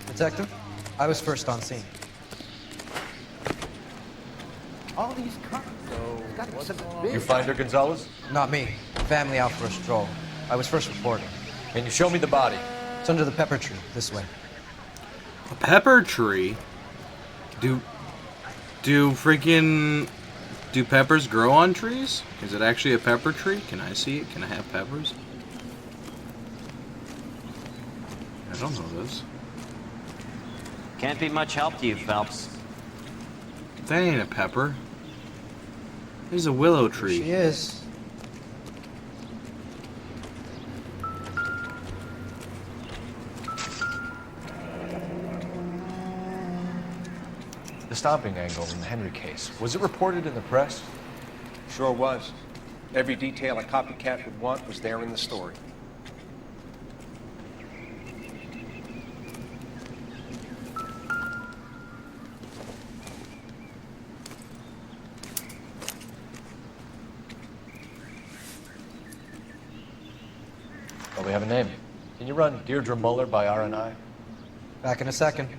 Detective, I was first on scene. All these cars. You find her, Gonzalez? Not me. Family out for a stroll. I was first reporting. Can you show me the body? It's under the pepper tree, this way. A pepper tree? Do peppers grow on trees? Is it actually a pepper tree? Can I see it? Can I have peppers? I don't know this. Can't be much help to you, Phelps. That ain't a pepper. There's a willow tree. She is. The stomping angle in the Henry case. Was it reported in the press? Sure was. Every detail a copycat would want was there in the story. Well, we have a name. Can you run Deirdre Muller by RNI? Back in a second.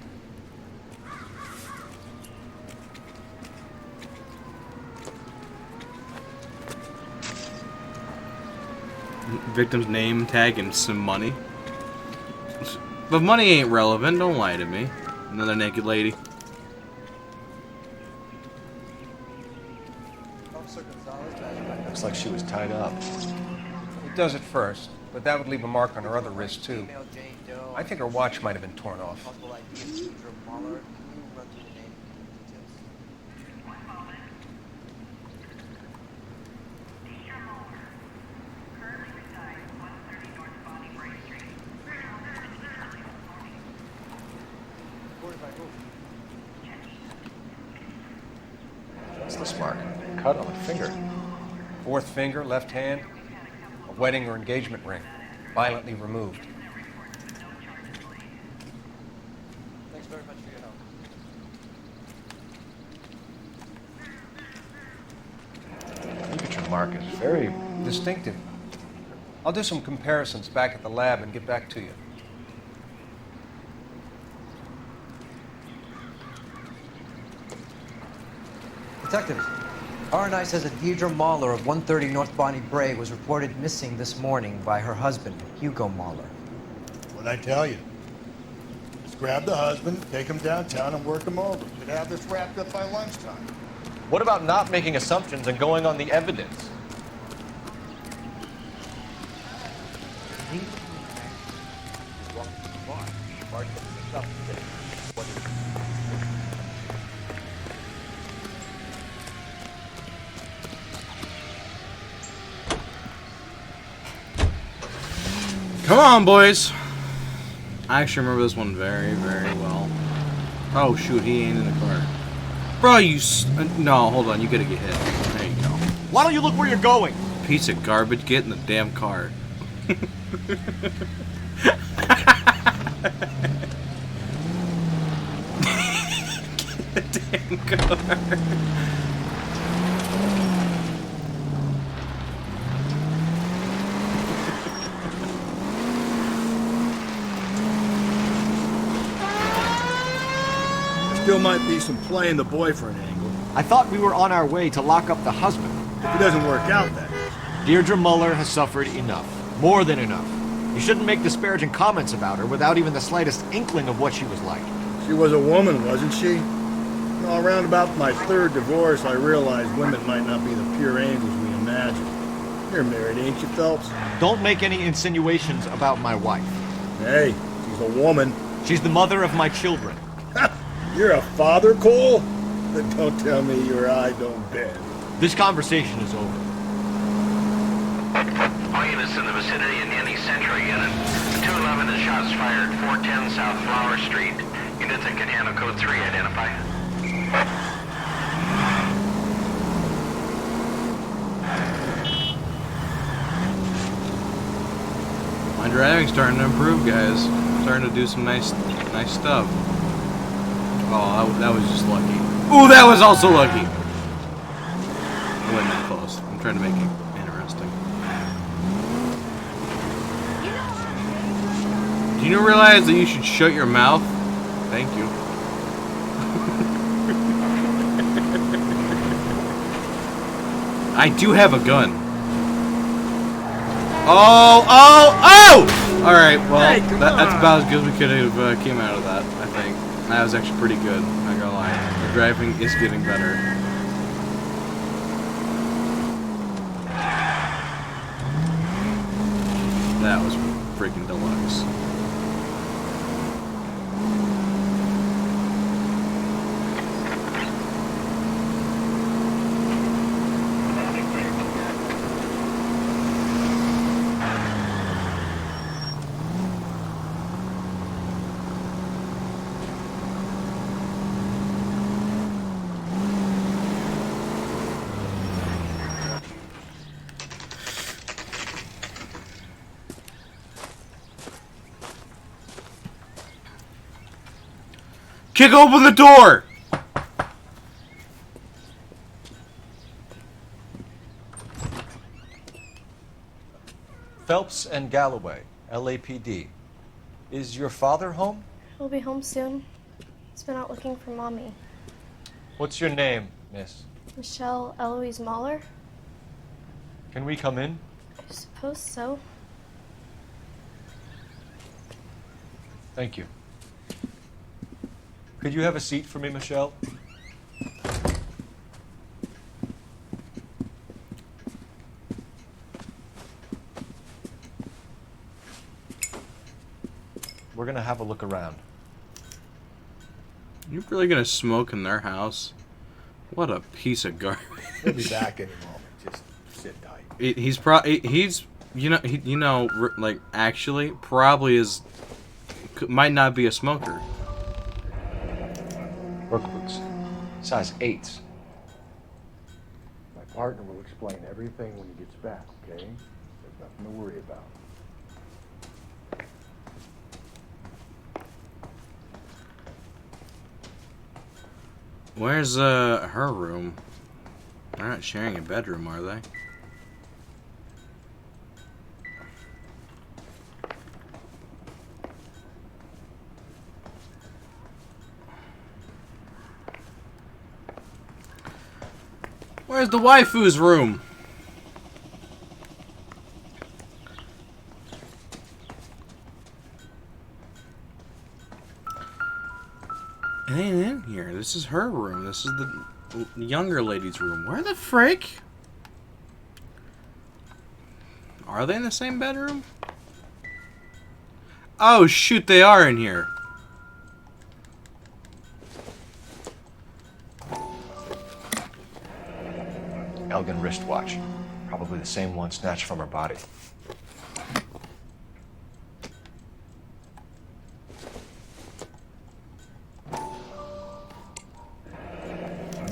Victim's name tag and some money. But money ain't relevant, don't lie to me. Another naked lady. Looks like she was tied up. It does at first, but that would leave a mark on her other wrist, too. I think her watch might have been torn off. What's this mark? Cut on the finger. Fourth finger, left hand. A wedding or engagement ring. Violently removed. Thanks very much for your help. Signature mark is very distinctive. I'll do some comparisons back at the lab and get back to you. Detectives, RNI says that Deirdre Mahler of 130 North Bonnie Bray was reported missing this morning by her husband, Hugo Mahler. What'd I tell you? Just grab the husband, take him downtown, and work him over. Should have this wrapped up by lunchtime. What about not making assumptions and going on the evidence? Come on, boys. I actually remember this one very, very well. Oh, shoot, he ain't in the car. Bro, no, hold on, you gotta get hit. There you go. Why don't you look where you're going? Piece of garbage, get in the damn car. Get the damn car. Still might be some playing the boyfriend angle. I thought we were on our way to lock up the husband. If it doesn't work out, that is. Deirdre Muller has suffered enough. More than enough. You shouldn't make disparaging comments about her without even the slightest inkling of what she was like. She was a woman, wasn't she? Well, around about my third divorce, I realized women might not be the pure angels we imagine. You're married, ain't you, Phelps? Don't make any insinuations about my wife. Hey, she's a woman. She's the mother of my children. You're a father, Cole? Then don't tell me your eye don't bend. This conversation is over. All units in the vicinity in any Central unit. 211 is shots fired, 410 South Flower Street. Units that can handle code 3, identify. My driving's starting to improve, guys. I'm starting to do some nice stuff. Oh, that was just lucky. Ooh, that was also lucky. I wasn't that close. I'm trying to make it interesting. Do you realize that you should shut your mouth? Thank you. I do have a gun. Oh! Alright, well, Hey, that's about as good as we could have came out of that, I think. That was actually pretty good, not gonna lie. The driving is getting better. That was freaking deluxe. Kick open the door! Phelps and Galloway, LAPD. Is your father home? He'll be home soon. He's been out looking for Mommy. What's your name, miss? Michelle Eloise Mahler? Can we come in? I suppose so. Thank you. Could you have a seat for me, Michelle? We're gonna have a look around. You're really gonna smoke in their house? What a piece of garbage. He'll be back any moment. Just sit tight. He's like actually probably is might not be a smoker. Work boots, size 8s. My partner will explain everything when he gets back, okay? There's nothing to worry about. Where's her room? They're not sharing a bedroom, are they? Where's the waifu's room? It ain't in here. This is her room. This is the younger lady's room. Where the frick? Are they in the same bedroom? Oh shoot, they are in here. Elgin wristwatch. Probably the same one snatched from her body.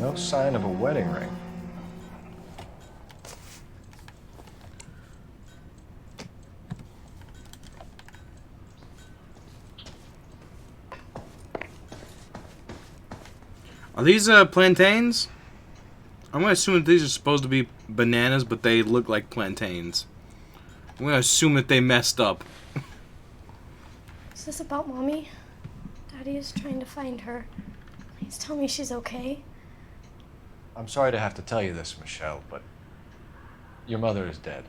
No sign of a wedding ring. Are these plantains? I'm gonna assume that these are supposed to be bananas, but they look like plantains. I'm gonna assume that they messed up. Is this about Mommy? Daddy is trying to find her. Please tell me she's okay. I'm sorry to have to tell you this, Michelle, but your mother is dead.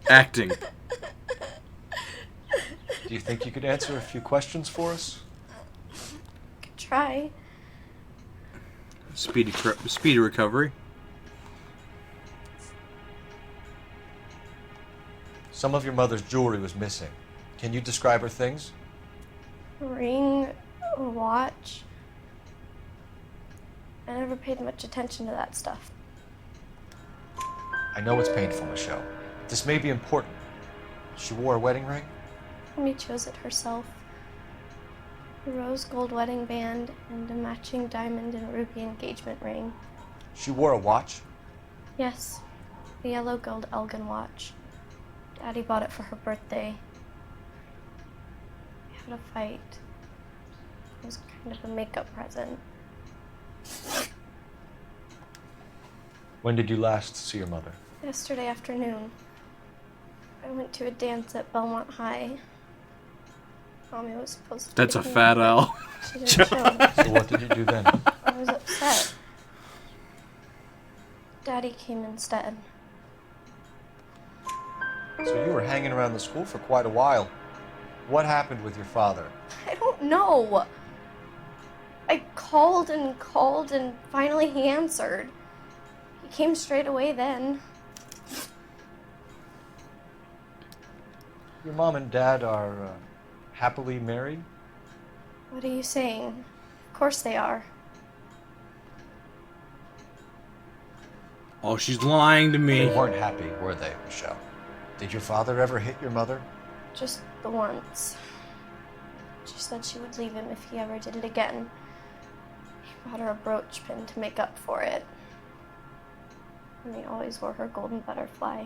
Acting. Do you think you could answer a few questions for us? Could try. Speedy recovery. Some of your mother's jewelry was missing. Can you describe her things? A ring, a watch, I never paid much attention to that stuff. I know it's painful, Michelle. This may be important. She wore a wedding ring? Mommy chose it herself. A rose gold wedding band and a matching diamond and ruby engagement ring. She wore a watch? Yes, the yellow gold Elgin watch. Daddy bought it for her birthday. We had a fight. It was kind of a makeup present. When did you last see your mother? Yesterday afternoon. I went to a dance at Belmont High. Mommy was supposed to That's a take me, fat but L. She didn't show. So what did you do then? I was upset. Daddy came instead. So you were hanging around the school for quite a while. What happened with your father? I don't know. I called and finally he answered. He came straight away then. Your mom and dad are happily married? What are you saying? Of course they are. Oh, she's lying to me. They weren't happy, were they, Michelle? Did your father ever hit your mother? Just the once. She said she would leave him if he ever did it again. He bought her a brooch pin to make up for it. And he always wore her golden butterfly.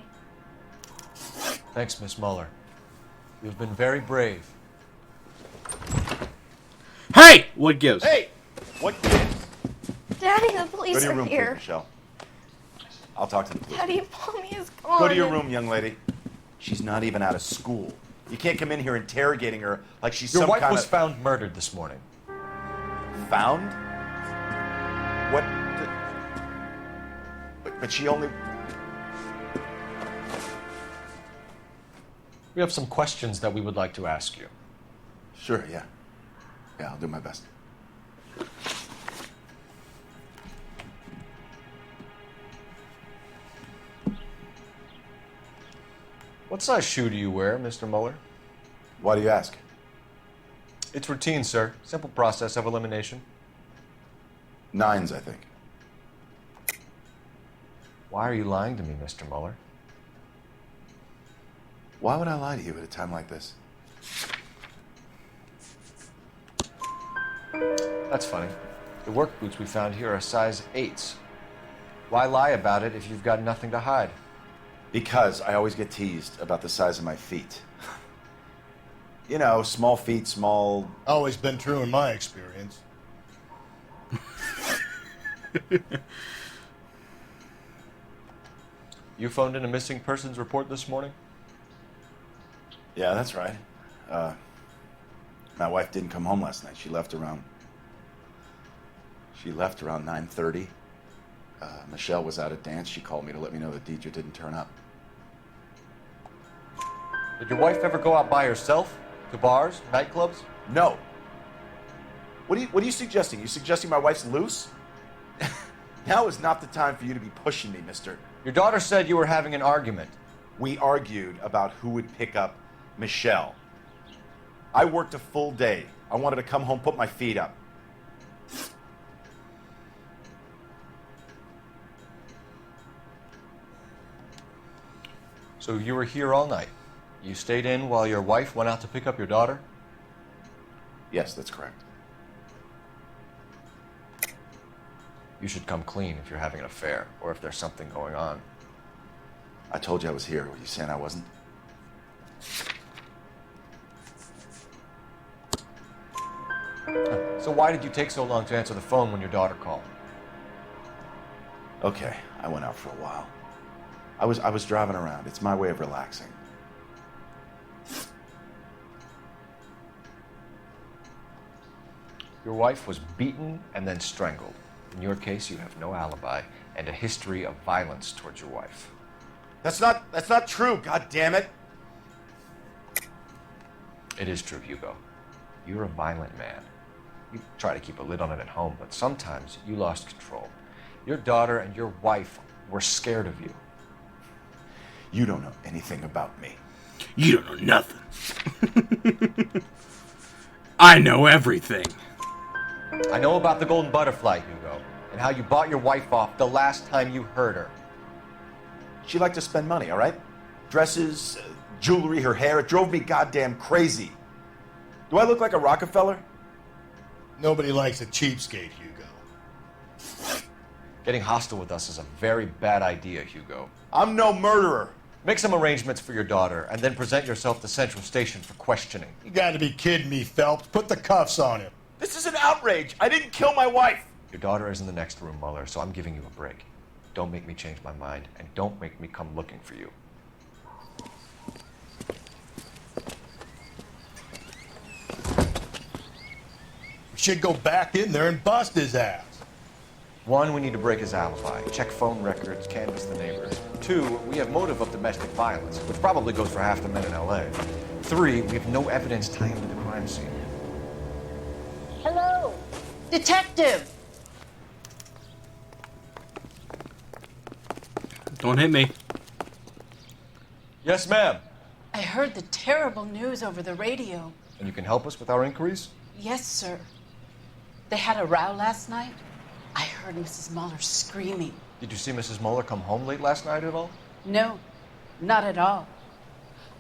Thanks, Miss Muller. You've been very brave. Hey! What gives? Hey! What gives? Daddy, the Go police to your are room, please, here. Michelle. I'll talk to the police. Daddy, Mommy is gone. Go to your room, young lady. She's not even out of school. You can't come in here interrogating her like she's Your some wife kind was of... found murdered this morning. Found? What? But she only... We have some questions that we would like to ask you. Sure, yeah. Yeah, I'll do my best. What size shoe do you wear, Mr. Muller? Why do you ask? It's routine, sir. Simple process of elimination. 9s, I think. Why are you lying to me, Mr. Muller? Why would I lie to you at a time like this? That's funny. The work boots we found here are size 8s. Why lie about it if you've got nothing to hide? Because I always get teased about the size of my feet. You know, small feet, small... Always been true in my experience. You phoned in a missing persons report this morning? Yeah, that's right. My wife didn't come home last night. She left around 9:30. Michelle was out at dance. She called me to let me know that Deidre didn't turn up. Did your wife ever go out by herself? To bars, nightclubs? No. What are you suggesting? You suggesting my wife's loose? Now is not the time for you to be pushing me, mister. Your daughter said you were having an argument. We argued about who would pick up Michelle. I worked a full day. I wanted to come home, put my feet up. So you were here all night. You stayed in while your wife went out to pick up your daughter? Yes, that's correct. You should come clean if you're having an affair or if there's something going on. I told you I was here. Were you saying I wasn't? So why did you take so long to answer the phone when your daughter called? Okay, I went out for a while. I was driving around. It's my way of relaxing. Your wife was beaten and then strangled. In your case, you have no alibi and a history of violence towards your wife. That's not true, god damn it. It is true, Hugo. You're a violent man. You try to keep a lid on it at home, but sometimes you lost control. Your daughter and your wife were scared of you. You don't know anything about me. You don't know nothing. I know everything. I know about the golden butterfly, Hugo, and how you bought your wife off the last time you heard her. She liked to spend money, all right? Dresses, jewelry, her hair. It drove me goddamn crazy. Do I look like a Rockefeller? Nobody likes a cheapskate, Hugo. Getting hostile with us is a very bad idea, Hugo. I'm no murderer. Make some arrangements for your daughter, and then present yourself to Central Station for questioning. You gotta be kidding me, Phelps. Put the cuffs on him. This is an outrage. I didn't kill my wife. Your daughter is in the next room, Mueller, so I'm giving you a break. Don't make me change my mind, and don't make me come looking for you. We should go back in there and bust his ass. 1, we need to break his alibi. Check phone records, canvass the neighbors. 2, we have motive of domestic violence, which probably goes for half the men in L.A. 3, we have no evidence tying him to the crime scene. Hello, detective. Don't hit me. Yes, ma'am. I heard the terrible news over the radio. And you can help us with our inquiries? Yes, sir. They had a row last night. I heard Mrs. Mueller screaming. Did you see Mrs. Mueller come home late last night at all? No, not at all.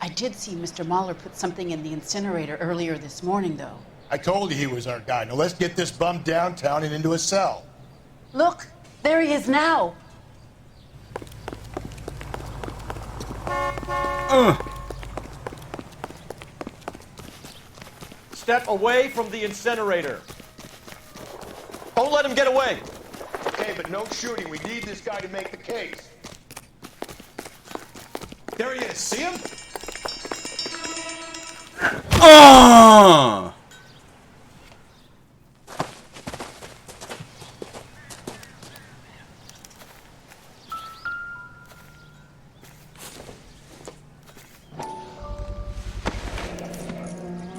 I did see Mr. Mueller put something in the incinerator earlier this morning, though. I told you he was our guy. Now let's get this bum downtown and into a cell. Look, there he is now. Step away from the incinerator. Don't let him get away. Okay, but no shooting. We need this guy to make the case. There he is. See him? Oh!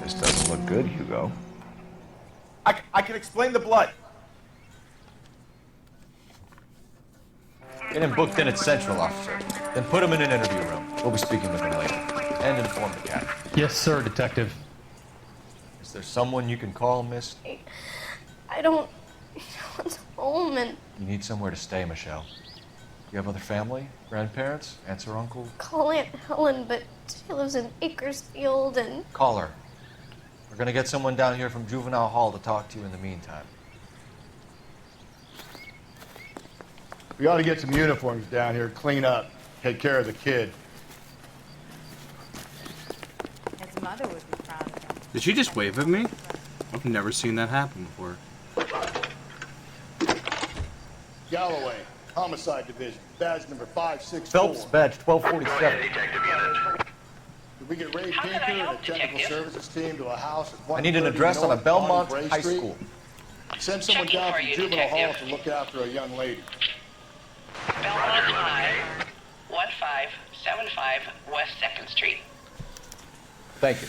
This doesn't look good, Hugo. I can explain the blood. Get him booked in at Central, officer. Then put him in an interview room. We'll be speaking with him later. And inform the captain. Yes, sir, detective. Is there someone you can call, miss? I don't want home and You need somewhere to stay, Michelle. You have other family? Grandparents? Aunts or uncle? call Aunt Helen, but she lives in Bakersfield and Call her. We're gonna get someone down here from Juvenile Hall to talk to you in the meantime. We ought to get some uniforms down here, clean up, take care of the kid. His mother would be proud of him. Did she just wave at me? I've never seen that happen before. Galloway, Homicide Division, badge number 564. Phelps, badge 1247. Did we get Ray Pinker and the technical services team to a house at I need an address on a Belmont High School. Send someone down from Juvenile Hall to look after a young lady. Belmont High, 1575 West 2nd Street. Thank you.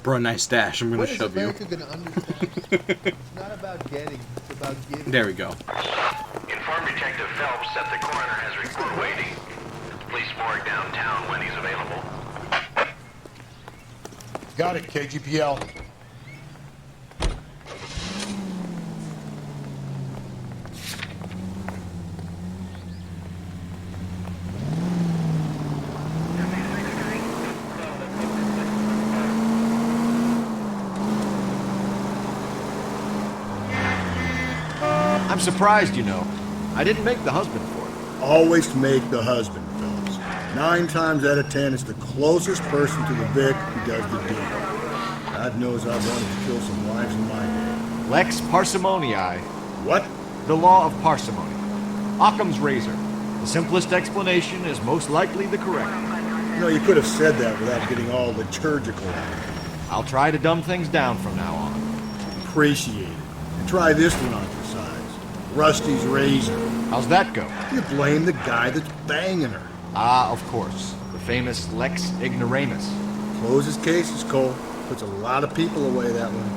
Bro, nice stash. I'm gonna When is shove you. America gonna understand? It's not about getting, it's about giving. There we go. Inform Detective Phelps that the coroner has report waiting. Police morgue downtown when he's available. Got it, KGPL. I'm surprised, you know. I didn't make the husband for it. Always make the husband, Phelps. 9 times out of 10, it's the closest person to the Vic who does the deed. God knows I've wanted to kill some wives in my day. Lex parsimonii. What? The law of parsimony. Occam's razor. The simplest explanation is most likely the correct. You know, you could have said that without getting all liturgical on it. I'll try to dumb things down from now on. Appreciate it. And try this one on for size. Rusty's razor. How's that go? You blame the guy that's banging her. Ah, of course. The famous Lex ignoramus. Closes cases, Cole. Puts a lot of people away that way.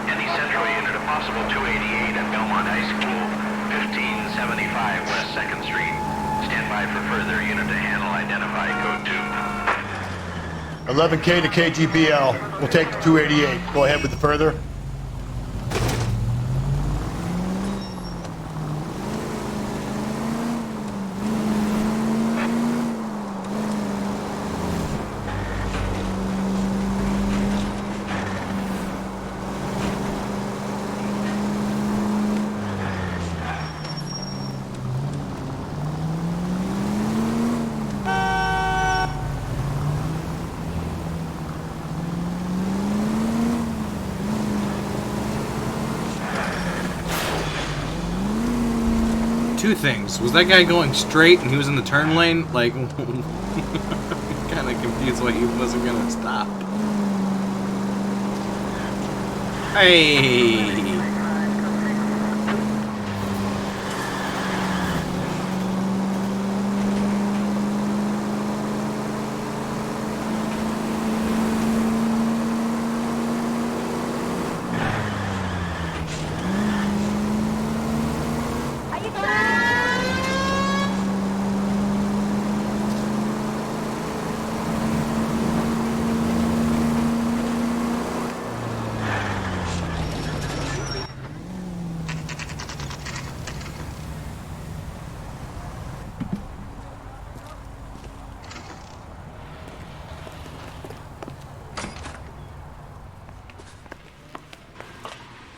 Any Central unit, a possible 288 at Belmont High School, 1575 West 2nd Street. Stand by for further unit to handle. Identify code 2. 11K to KGBL. We'll take the 288. Go ahead with the further. Two things. Was that guy going straight and he was in the turn lane? Like, kind of confused why he wasn't gonna stop. Hey!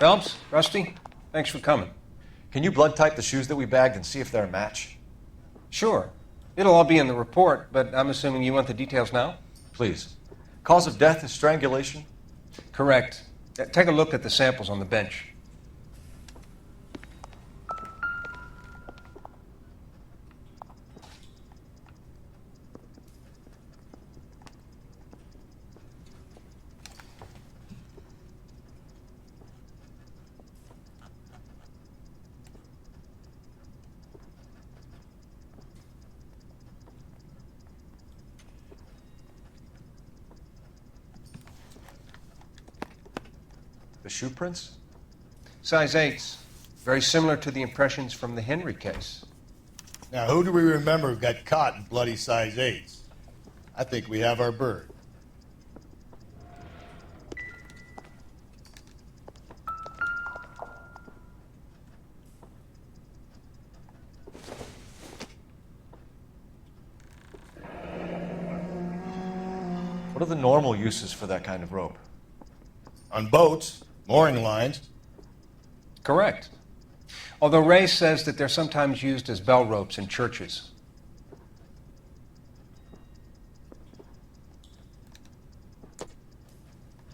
Phelps, Rusty, thanks for coming. Can you blood type the shoes that we bagged and see if they're a match? Sure. It'll all be in the report, but I'm assuming you want the details now? Please. Cause of death is strangulation? Correct. Take a look at the samples on the bench. The shoe prints? Size 8s. Very similar to the impressions from the Henry case. Now, who do we remember got caught in bloody size 8s? I think we have our bird. What are the normal uses for that kind of rope? On boats, mooring lines. Correct. Although Ray says that they're sometimes used as bell ropes in churches.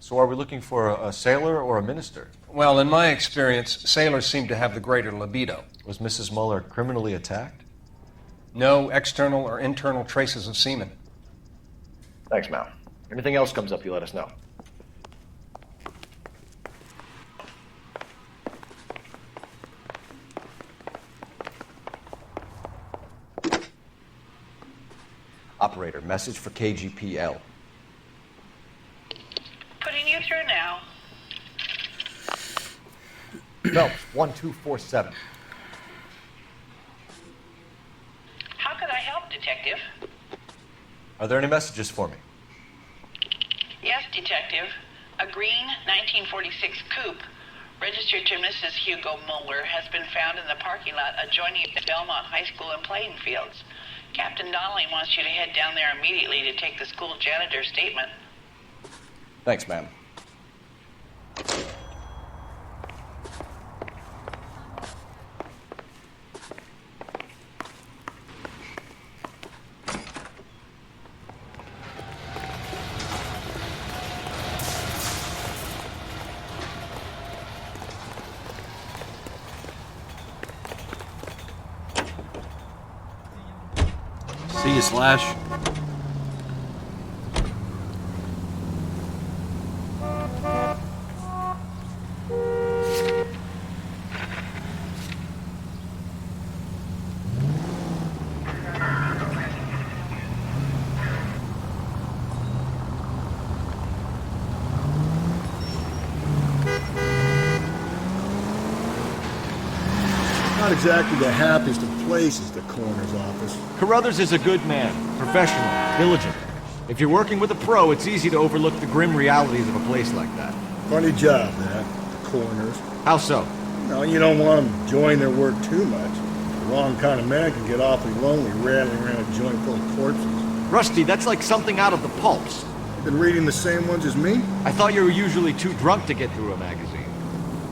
So are we looking for a sailor or a minister? Well, in my experience, sailors seem to have the greater libido. Was Mrs. Muller criminally attacked? No external or internal traces of semen. Thanks, Mal. Anything else comes up, you let us know. Operator, message for KGPL. Putting you through now. Phelps, 1247. How could I help, Detective? Are there any messages for me? Yes, Detective. A green 1946 coupe, registered to Mrs. Hugo Muller, has been found in the parking lot adjoining the Belmont High School and playing fields. Captain Donnelly wants you to head down there immediately to take the school janitor's statement. Thanks, ma'am. See you, Slash. Not exactly the happiest of places, the coroner's office. Carruthers is a good man, professional, diligent. If you're working with a pro, it's easy to overlook the grim realities of a place like that. Funny job, that. The coroners. How so? No, you don't want them enjoying their work too much. The wrong kind of man can get awfully lonely rattling around a joint full of corpses. Rusty, that's like something out of the pulps. You been reading the same ones as me? I thought you were usually too drunk to get through a magazine.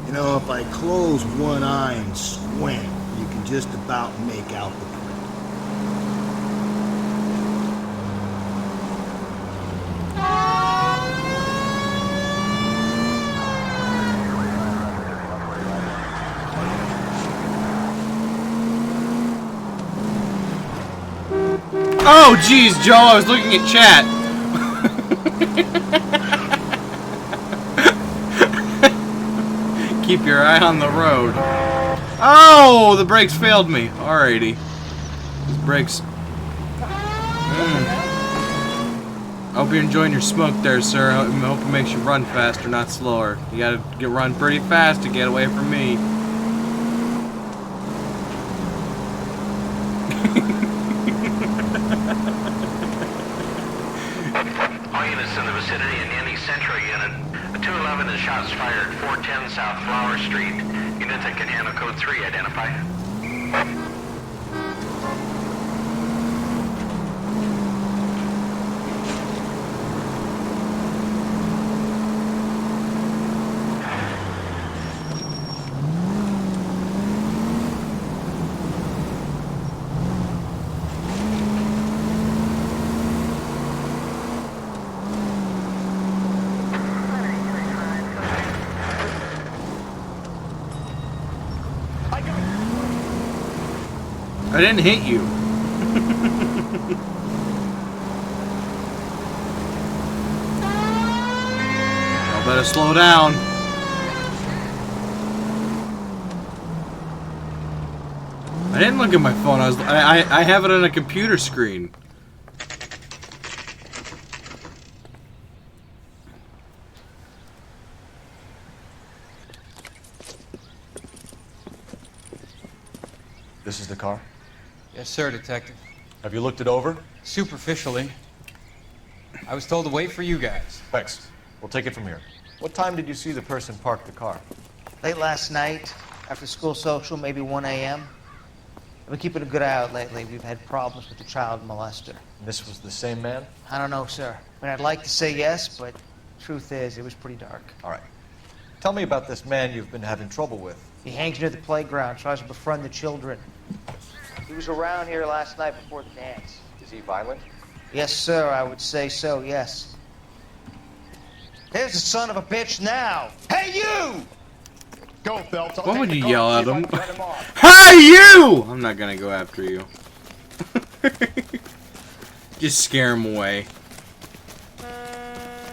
You know, if I close one eye and squint, you can just about make out the print. Oh, geez, Joe, I was looking at chat. Keep your eye on the road. Oh, the brakes failed me. Alrighty. These brakes. I hope you're enjoying your smoke there, sir. I hope it makes you run faster, not slower. You gotta run pretty fast to get away from me. All units in the vicinity in any Central unit. A 211 is shots fired, 410 South Flower Street. Units that can handle code 3 identified. I didn't hit you. I better slow down. I didn't look at my phone. I have it on a computer screen. This is the car? Yes, sir, Detective. Have you looked it over? Superficially. I was told to wait for you guys. Thanks. We'll take it from here. What time did you see the person park the car? Late last night, after school social, maybe 1 a.m. I've been keeping a good eye out lately. We've had problems with the child molester. This was the same man? I don't know, sir. I mean, I'd like to say yes, but truth is, it was pretty dark. All right. Tell me about this man you've been having trouble with. He hangs near the playground, tries to befriend the children. He was around here last night before the dance. Is he violent? Yes, sir, I would say so, yes. There's the son of a bitch now. Hey, you! Go, Phelps. Why would you yell at him? Hey, you! I'm not gonna go after you. Just scare him away.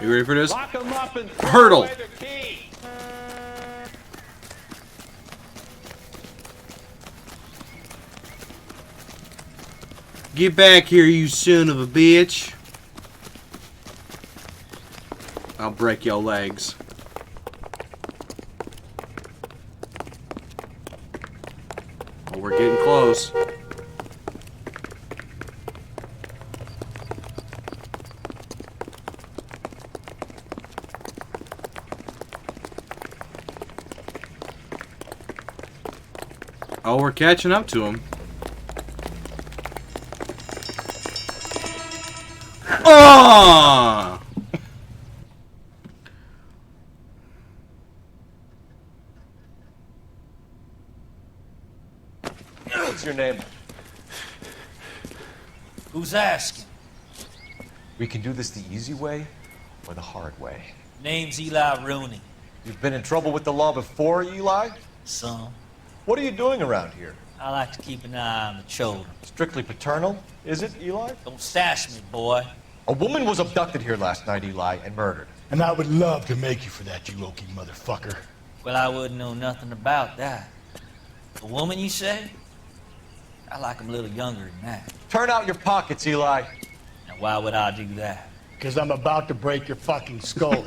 You ready for this? Lock 'em up and throw Hurdle. away their key. Get back here, you son of a bitch. I'll break your legs. Oh, we're getting close. Oh, we're catching up to him. Oh! What's your name? Who's asking? We can do this the easy way or the hard way. Name's Eli Rooney. You've been in trouble with the law before, Eli? Some. What are you doing around here? I like to keep an eye on the children. Strictly paternal, is it, Eli? Don't sass me, boy. A woman was abducted here last night, Eli, and murdered. And I would love to make you for that, you low-key motherfucker. Well, I wouldn't know nothing about that. A woman, you say? I like 'em a little younger than that. Turn out your pockets, Eli. Now, why would I do that? Because I'm about to break your fucking skull.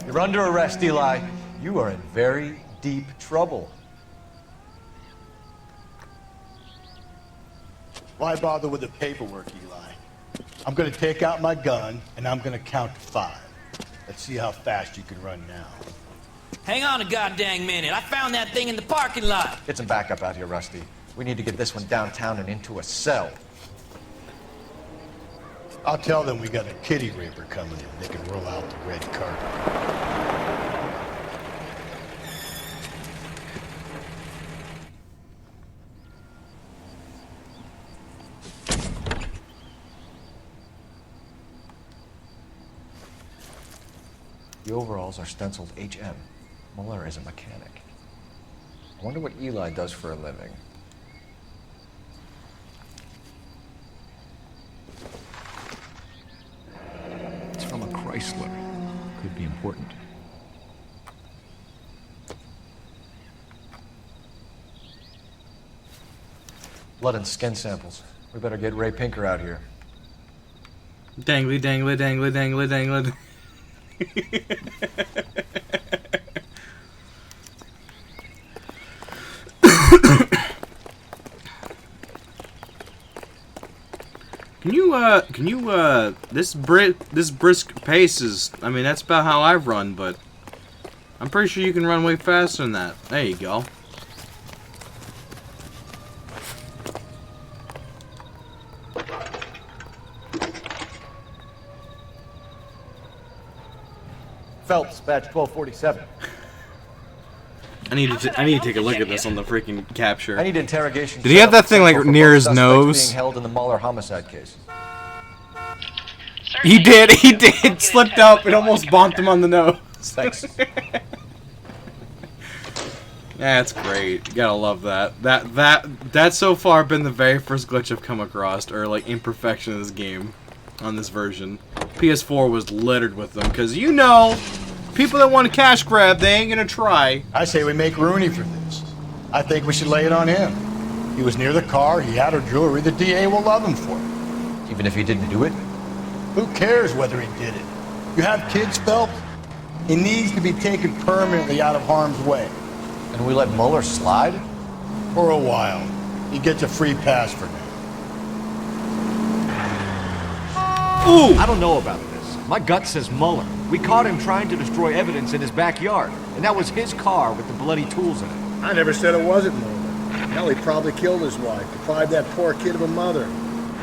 You're under arrest, Eli. You are in very deep trouble. Why bother with the paperwork, Eli? I'm gonna take out my gun, and I'm gonna count to 5. Let's see how fast you can run now. Hang on a goddamn minute. I found that thing in the parking lot. Get some backup out here, Rusty. We need to get this one downtown and into a cell. I'll tell them we got a kitty raper coming in. They can roll out the red carpet. The overalls are stenciled HM. Muller is a mechanic. I wonder what Eli does for a living. It's from a Chrysler. Could be important. Blood and skin samples. We better get Ray Pinker out here. Dangly, dangly, dangly, dangly, dangly. Can you, this brisk pace is, I mean, that's about how I run, but I'm pretty sure you can run way faster than that. There you go. Phelps, badge 1247. I need to take a look at this on the freaking capture. I need interrogation. Did he have that thing like near his nose? Being held in the Muller homicide case. He did. Slipped up and almost bonked him on the nose. Thanks. Yeah, that's great. You gotta love that. That's so far been the very first glitch I've come across, or like imperfection of this game, on this version. PS4 was littered with them, because you know, people that want to cash grab, they ain't gonna try. I say we make Rooney for this. I think we should lay it on him. He was near the car, he had her jewelry, the DA will love him for it. Even if he didn't do it? Who cares whether he did it? You have kids, Phelps? He needs to be taken permanently out of harm's way. And we let Muller slide? For a while. He gets a free pass for now. Ooh! I don't know about this. My gut says Muller. We caught him trying to destroy evidence in his backyard, and that was his car with the bloody tools in it. I never said it wasn't Muller. Hell, he probably killed his wife, deprived that poor kid of a mother.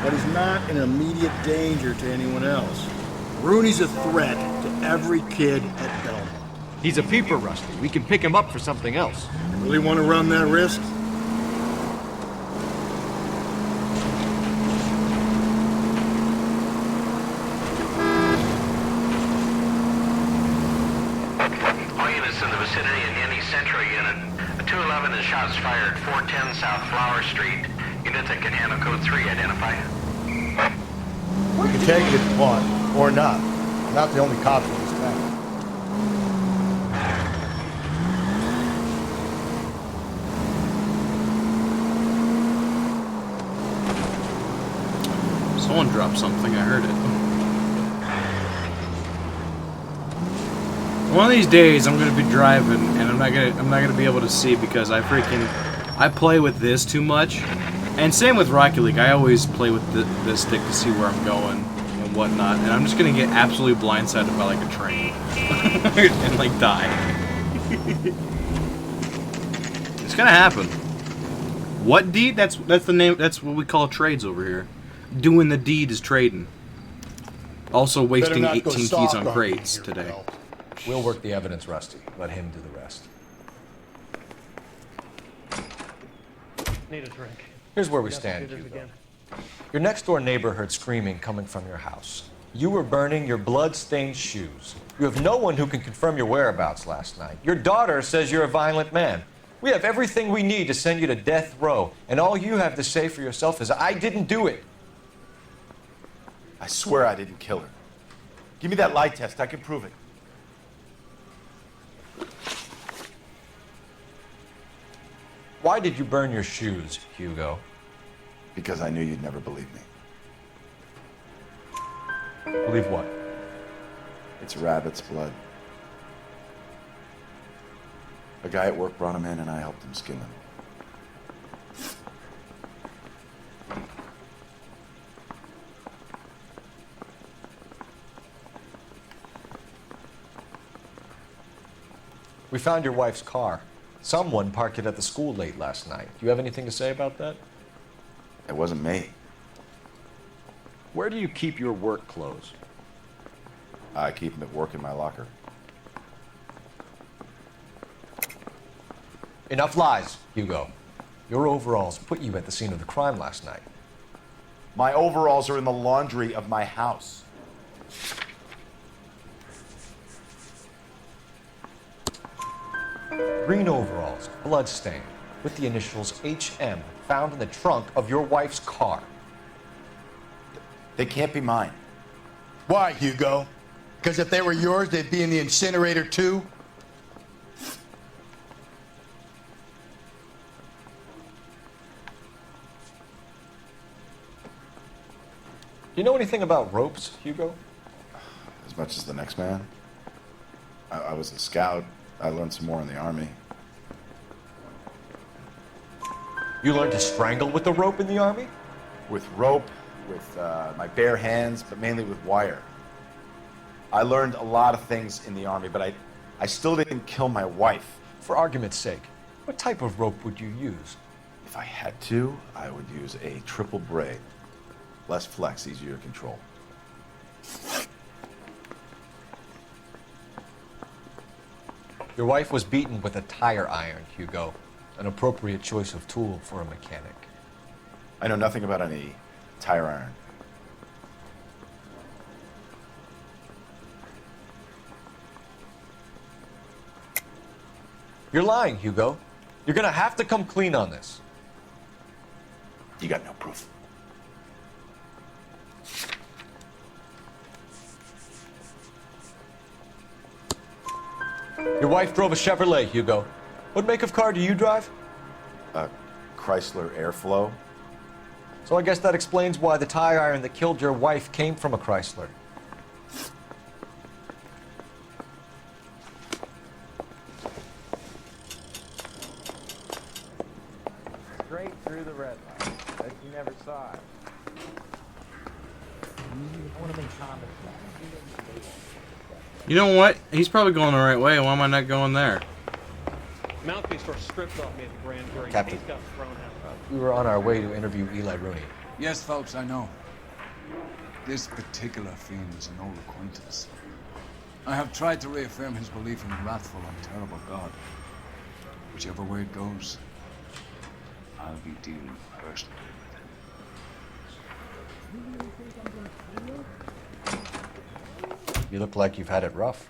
But he's not in immediate danger to anyone else. Rooney's a threat to every kid at Belmont. He's a peeper, Rusty. We can pick him up for something else. Really want to run that risk? All units in the vicinity in any Central unit. A 211 is shots fired, 410 South Flower Street. Units that can handle code 3, identify. You can take it if you want, or not. I'm not the only cop in this town. Someone dropped something, I heard it. One of these days I'm gonna be driving and I'm not gonna be able to see because I play with this too much. And same with Rocket League, I always play with the stick to see where I'm going and whatnot, and I'm just gonna get absolutely blindsided by like a train and like die. It's gonna happen. What deed? That's the name. That's what we call trades over here. Doing the deed is trading. Also wasting 18 keys on crates today. We'll work the evidence, Rusty. Let him do the rest. Need a drink. Here's where we stand, Hugo. Your next-door neighbor heard screaming coming from your house. You were burning your blood-stained shoes. You have no one who can confirm your whereabouts last night. Your daughter says you're a violent man. We have everything we need to send you to death row, and all you have to say for yourself is, I didn't do it. I swear I didn't kill her. Give me that lie test. I can prove it. Why did you burn your shoes, Hugo? Because I knew you'd never believe me. Believe what? It's rabbit's blood. A guy at work brought him in and I helped him skin him. We found your wife's car. Someone parked it at the school late last night. Do you have anything to say about that? It wasn't me. Where do you keep your work clothes? I keep them at work in my locker. Enough lies, Hugo. Your overalls put you at the scene of the crime last night. My overalls are in the laundry of my house. Green overalls, bloodstained, with the initials HM found in the trunk of your wife's car. They can't be mine. Why, Hugo? Because if they were yours, they'd be in the incinerator too? Do you know anything about ropes, Hugo? As much as the next man. I was a scout. I learned some more in the Army. You learned to strangle with the rope in the Army? With rope, with my bare hands, but mainly with wire. I learned a lot of things in the Army, but I still didn't kill my wife. For argument's sake, what type of rope would you use? If I had to, I would use a triple braid. Less flex, easier to control. Your wife was beaten with a tire iron, Hugo. An appropriate choice of tool for a mechanic. I know nothing about any tire iron. You're lying, Hugo. You're gonna have to come clean on this. You got no proof. Your wife drove a Chevrolet, Hugo. What make of car do you drive? A Chrysler Airflow. So I guess that explains why the tire iron that killed your wife came from a Chrysler. Straight through the red light. Like you never saw it. I want to make Thomas laugh. You know what? He's probably going the right way. Why am I not going there? Mouthpiece were stripped off me at the grand jury. Captain. He's got thrown out. We were on our way to interview Eli Rooney. Yes, Phelps, I know. This particular fiend is an old acquaintance. I have tried to reaffirm his belief in the wrathful and terrible God. Whichever way it goes, I'll be dealing personally with him. You look like you've had it rough.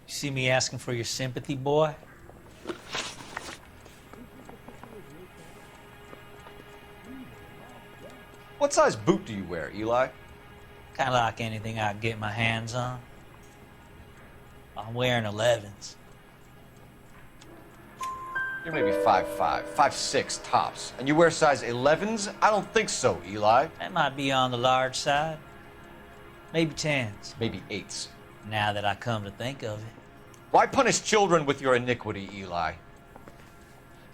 You see me asking for your sympathy, boy? What size boot do you wear, Eli? Kind of like anything I can get my hands on. I'm wearing 11s. You're maybe 5'5", 5'6" tops. And you wear size 11s? I don't think so, Eli. That might be on the large side. Maybe 10s. Maybe 8s. Now that I come to think of it. Why punish children with your iniquity, Eli?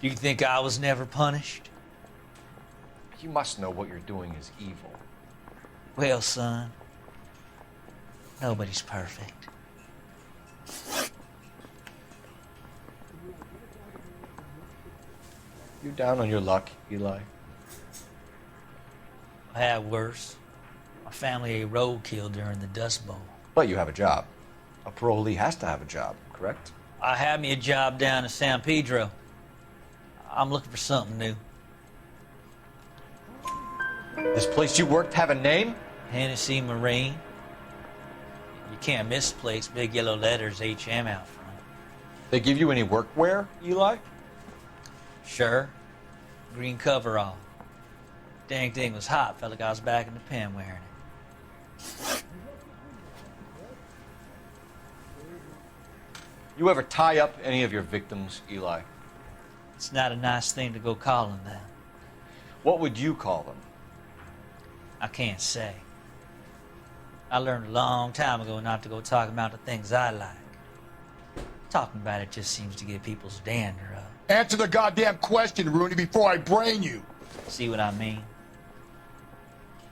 You think I was never punished? You must know what you're doing is evil. Well, son, nobody's perfect. You down on your luck, Eli? I had worse. My family ate roadkill during the Dust Bowl. But you have a job. A parolee has to have a job, correct? I had me a job down in San Pedro. I'm looking for something new. This place you worked have a name? Hennessy Marine. You can't miss the place. Big yellow letters, HM out front. They give you any workwear, Eli? Sure. Green coverall. Dang thing was hot. Felt like I was back in the pen wearing it. You ever tie up any of your victims, Eli? It's not a nice thing to go calling them. What would you call them? I can't say. I learned a long time ago not to go talking about the things I like. Talking about it just seems to get people's dander up. Answer the goddamn question, Rooney, before I brain you. See what I mean?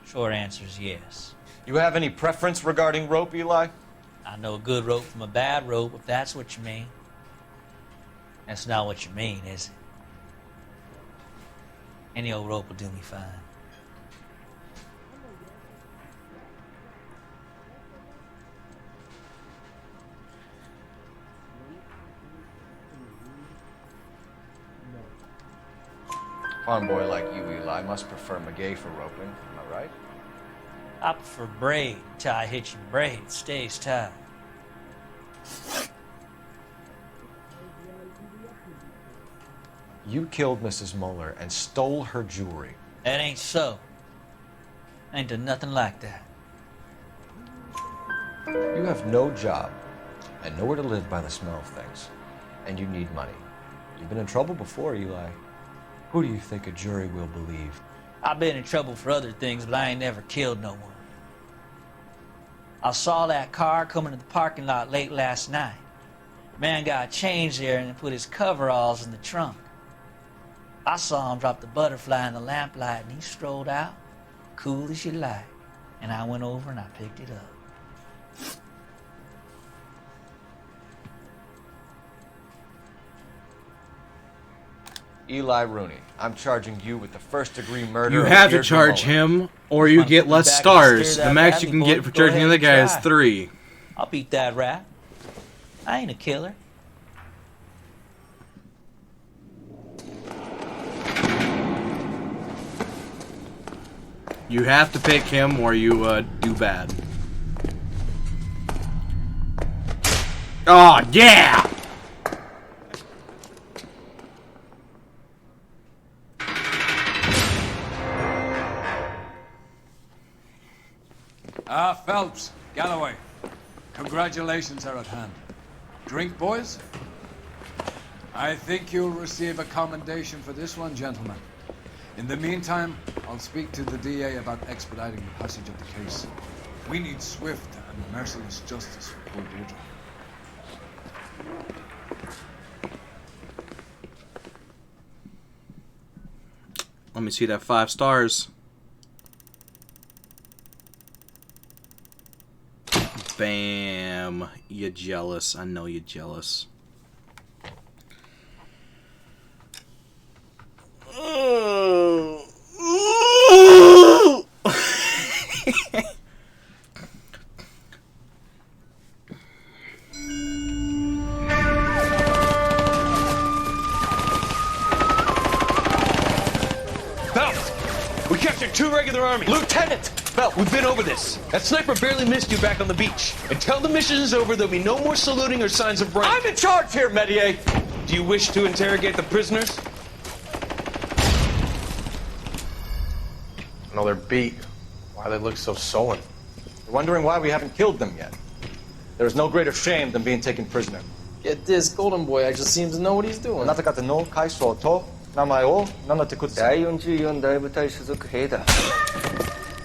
Short answer is yes. You have any preference regarding rope, Eli? I know a good rope from a bad rope, if that's what you mean. That's not what you mean, is it? Any old rope will do me fine. Farm boy like you, Eli, must prefer McGay for roping. Am I right? I prefer braid. Tie hitching braid. Stays tied. You killed Mrs. Muller and stole her jewelry. That ain't so. I ain't done nothing like that. You have no job and nowhere to live by the smell of things. And you need money. You've been in trouble before, Eli. Who do you think a jury will believe? I've been in trouble for other things, but I ain't never killed no one. I saw that car coming to the parking lot late last night. Man got changed there and put his coveralls in the trunk. I saw him drop the butterfly in the lamplight and he strolled out, cool as you like. And I went over and I picked it up. Eli Rooney, I'm charging you with the first-degree murder. You of have to Deirdre charge Muller. him, or you get less stars. The max you can get for charging the other guy is 3. I'll beat that rap. I ain't a killer. You have to pick him, or you do bad. Oh yeah! Phelps, Galloway, congratulations are at hand. Drink, boys? I think you'll receive a commendation for this one, gentlemen. In the meantime, I'll speak to the DA about expediting the passage of the case. We need swift and merciless justice for poor Deirdre. Let me see that 5 stars. Bam. You're jealous. I know you're jealous. Phelps, we captured 2 regular army. Lieutenant! Phelps, we've been over this. That sniper barely missed you back on the beach. Until the mission is over, there'll be no more saluting or signs of rank. I'm in charge here, Medier! Do you wish to interrogate the prisoners? No, they're beat. Why they look so sullen? They're wondering why we haven't killed them yet. There is no greater shame than being taken prisoner. Get this, Golden Boy actually seems to know what he's doing. あなた方の階層と名前を名乗ってください。第44大部隊所属兵だ。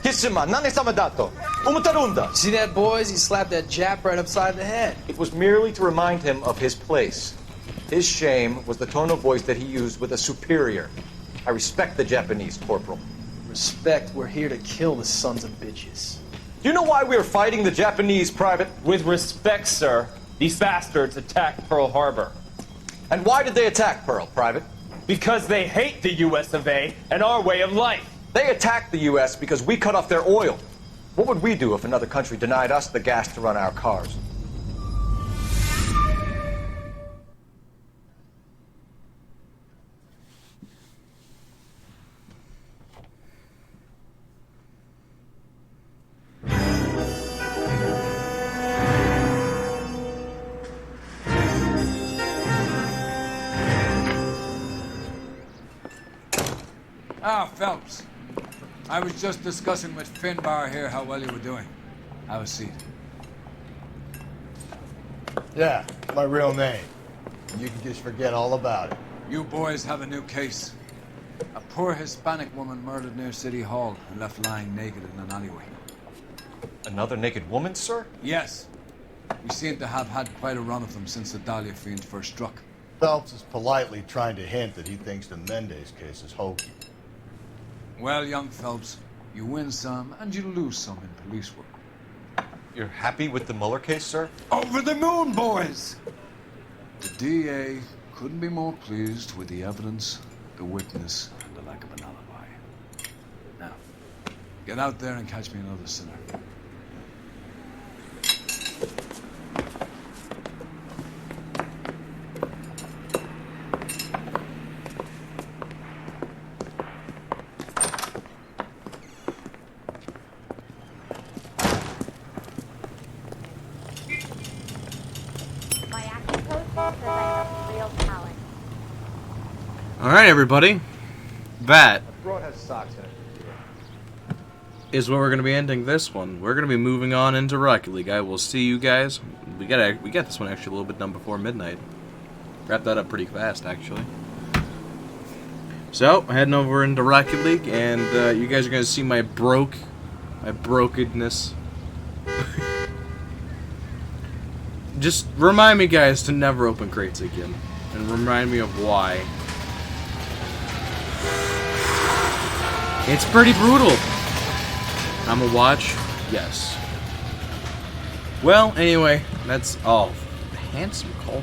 キスマ、何様だと思ってるんだ。 See that, boys? He slapped that Jap right upside the head. It was merely to remind him of his place. His shame was the tone of voice that he used with a superior. I respect the Japanese, Corporal. Respect, we're here to kill the sons of bitches. Do you know why we are fighting the Japanese, Private? With respect, sir, these bastards attacked Pearl Harbor. And why did they attack Pearl, Private? Because they hate the US of A and our way of life. They attacked the US because we cut off their oil. What would we do if another country denied us the gas to run our cars? Phelps. I was just discussing with Finbar here how well you were doing. Have a seat. Yeah, it's my real name. You can just forget all about it. You boys have a new case. A poor Hispanic woman murdered near City Hall and left lying naked in an alleyway. Another naked woman, sir? Yes. We seem to have had quite a run of them since the Dahlia fiend first struck. Phelps is politely trying to hint that he thinks the Mendez case is hokey. Well, young Phelps, you win some and you lose some in police work. You're happy with the Muller case, sir? Over the moon, boys! The DA Couldn't be more pleased with the evidence, the witness, and the lack of an alibi. Now, get out there and catch me another sinner. My acting coach says I have real talent. Alright, everybody. That Broad has socks in it. is where we're going to be ending this one. We're going to be moving on into Rocket League. I will see you guys. We got this one actually a little bit done before midnight. Wrapped that up pretty fast, actually. So, heading over into Rocket League, and you guys are going to see my brokenness. Just remind me, guys, to never open crates again. And remind me of why. It's pretty brutal. I'm a watch? Yes. Well, anyway, that's all. Handsome Cole.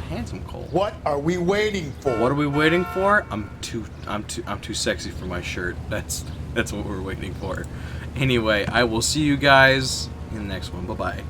Handsome Cole. What are we waiting for? What are we waiting for? I'm too sexy for my shirt. That's what we're waiting for. Anyway, I will see you guys in the next one. Bye-bye.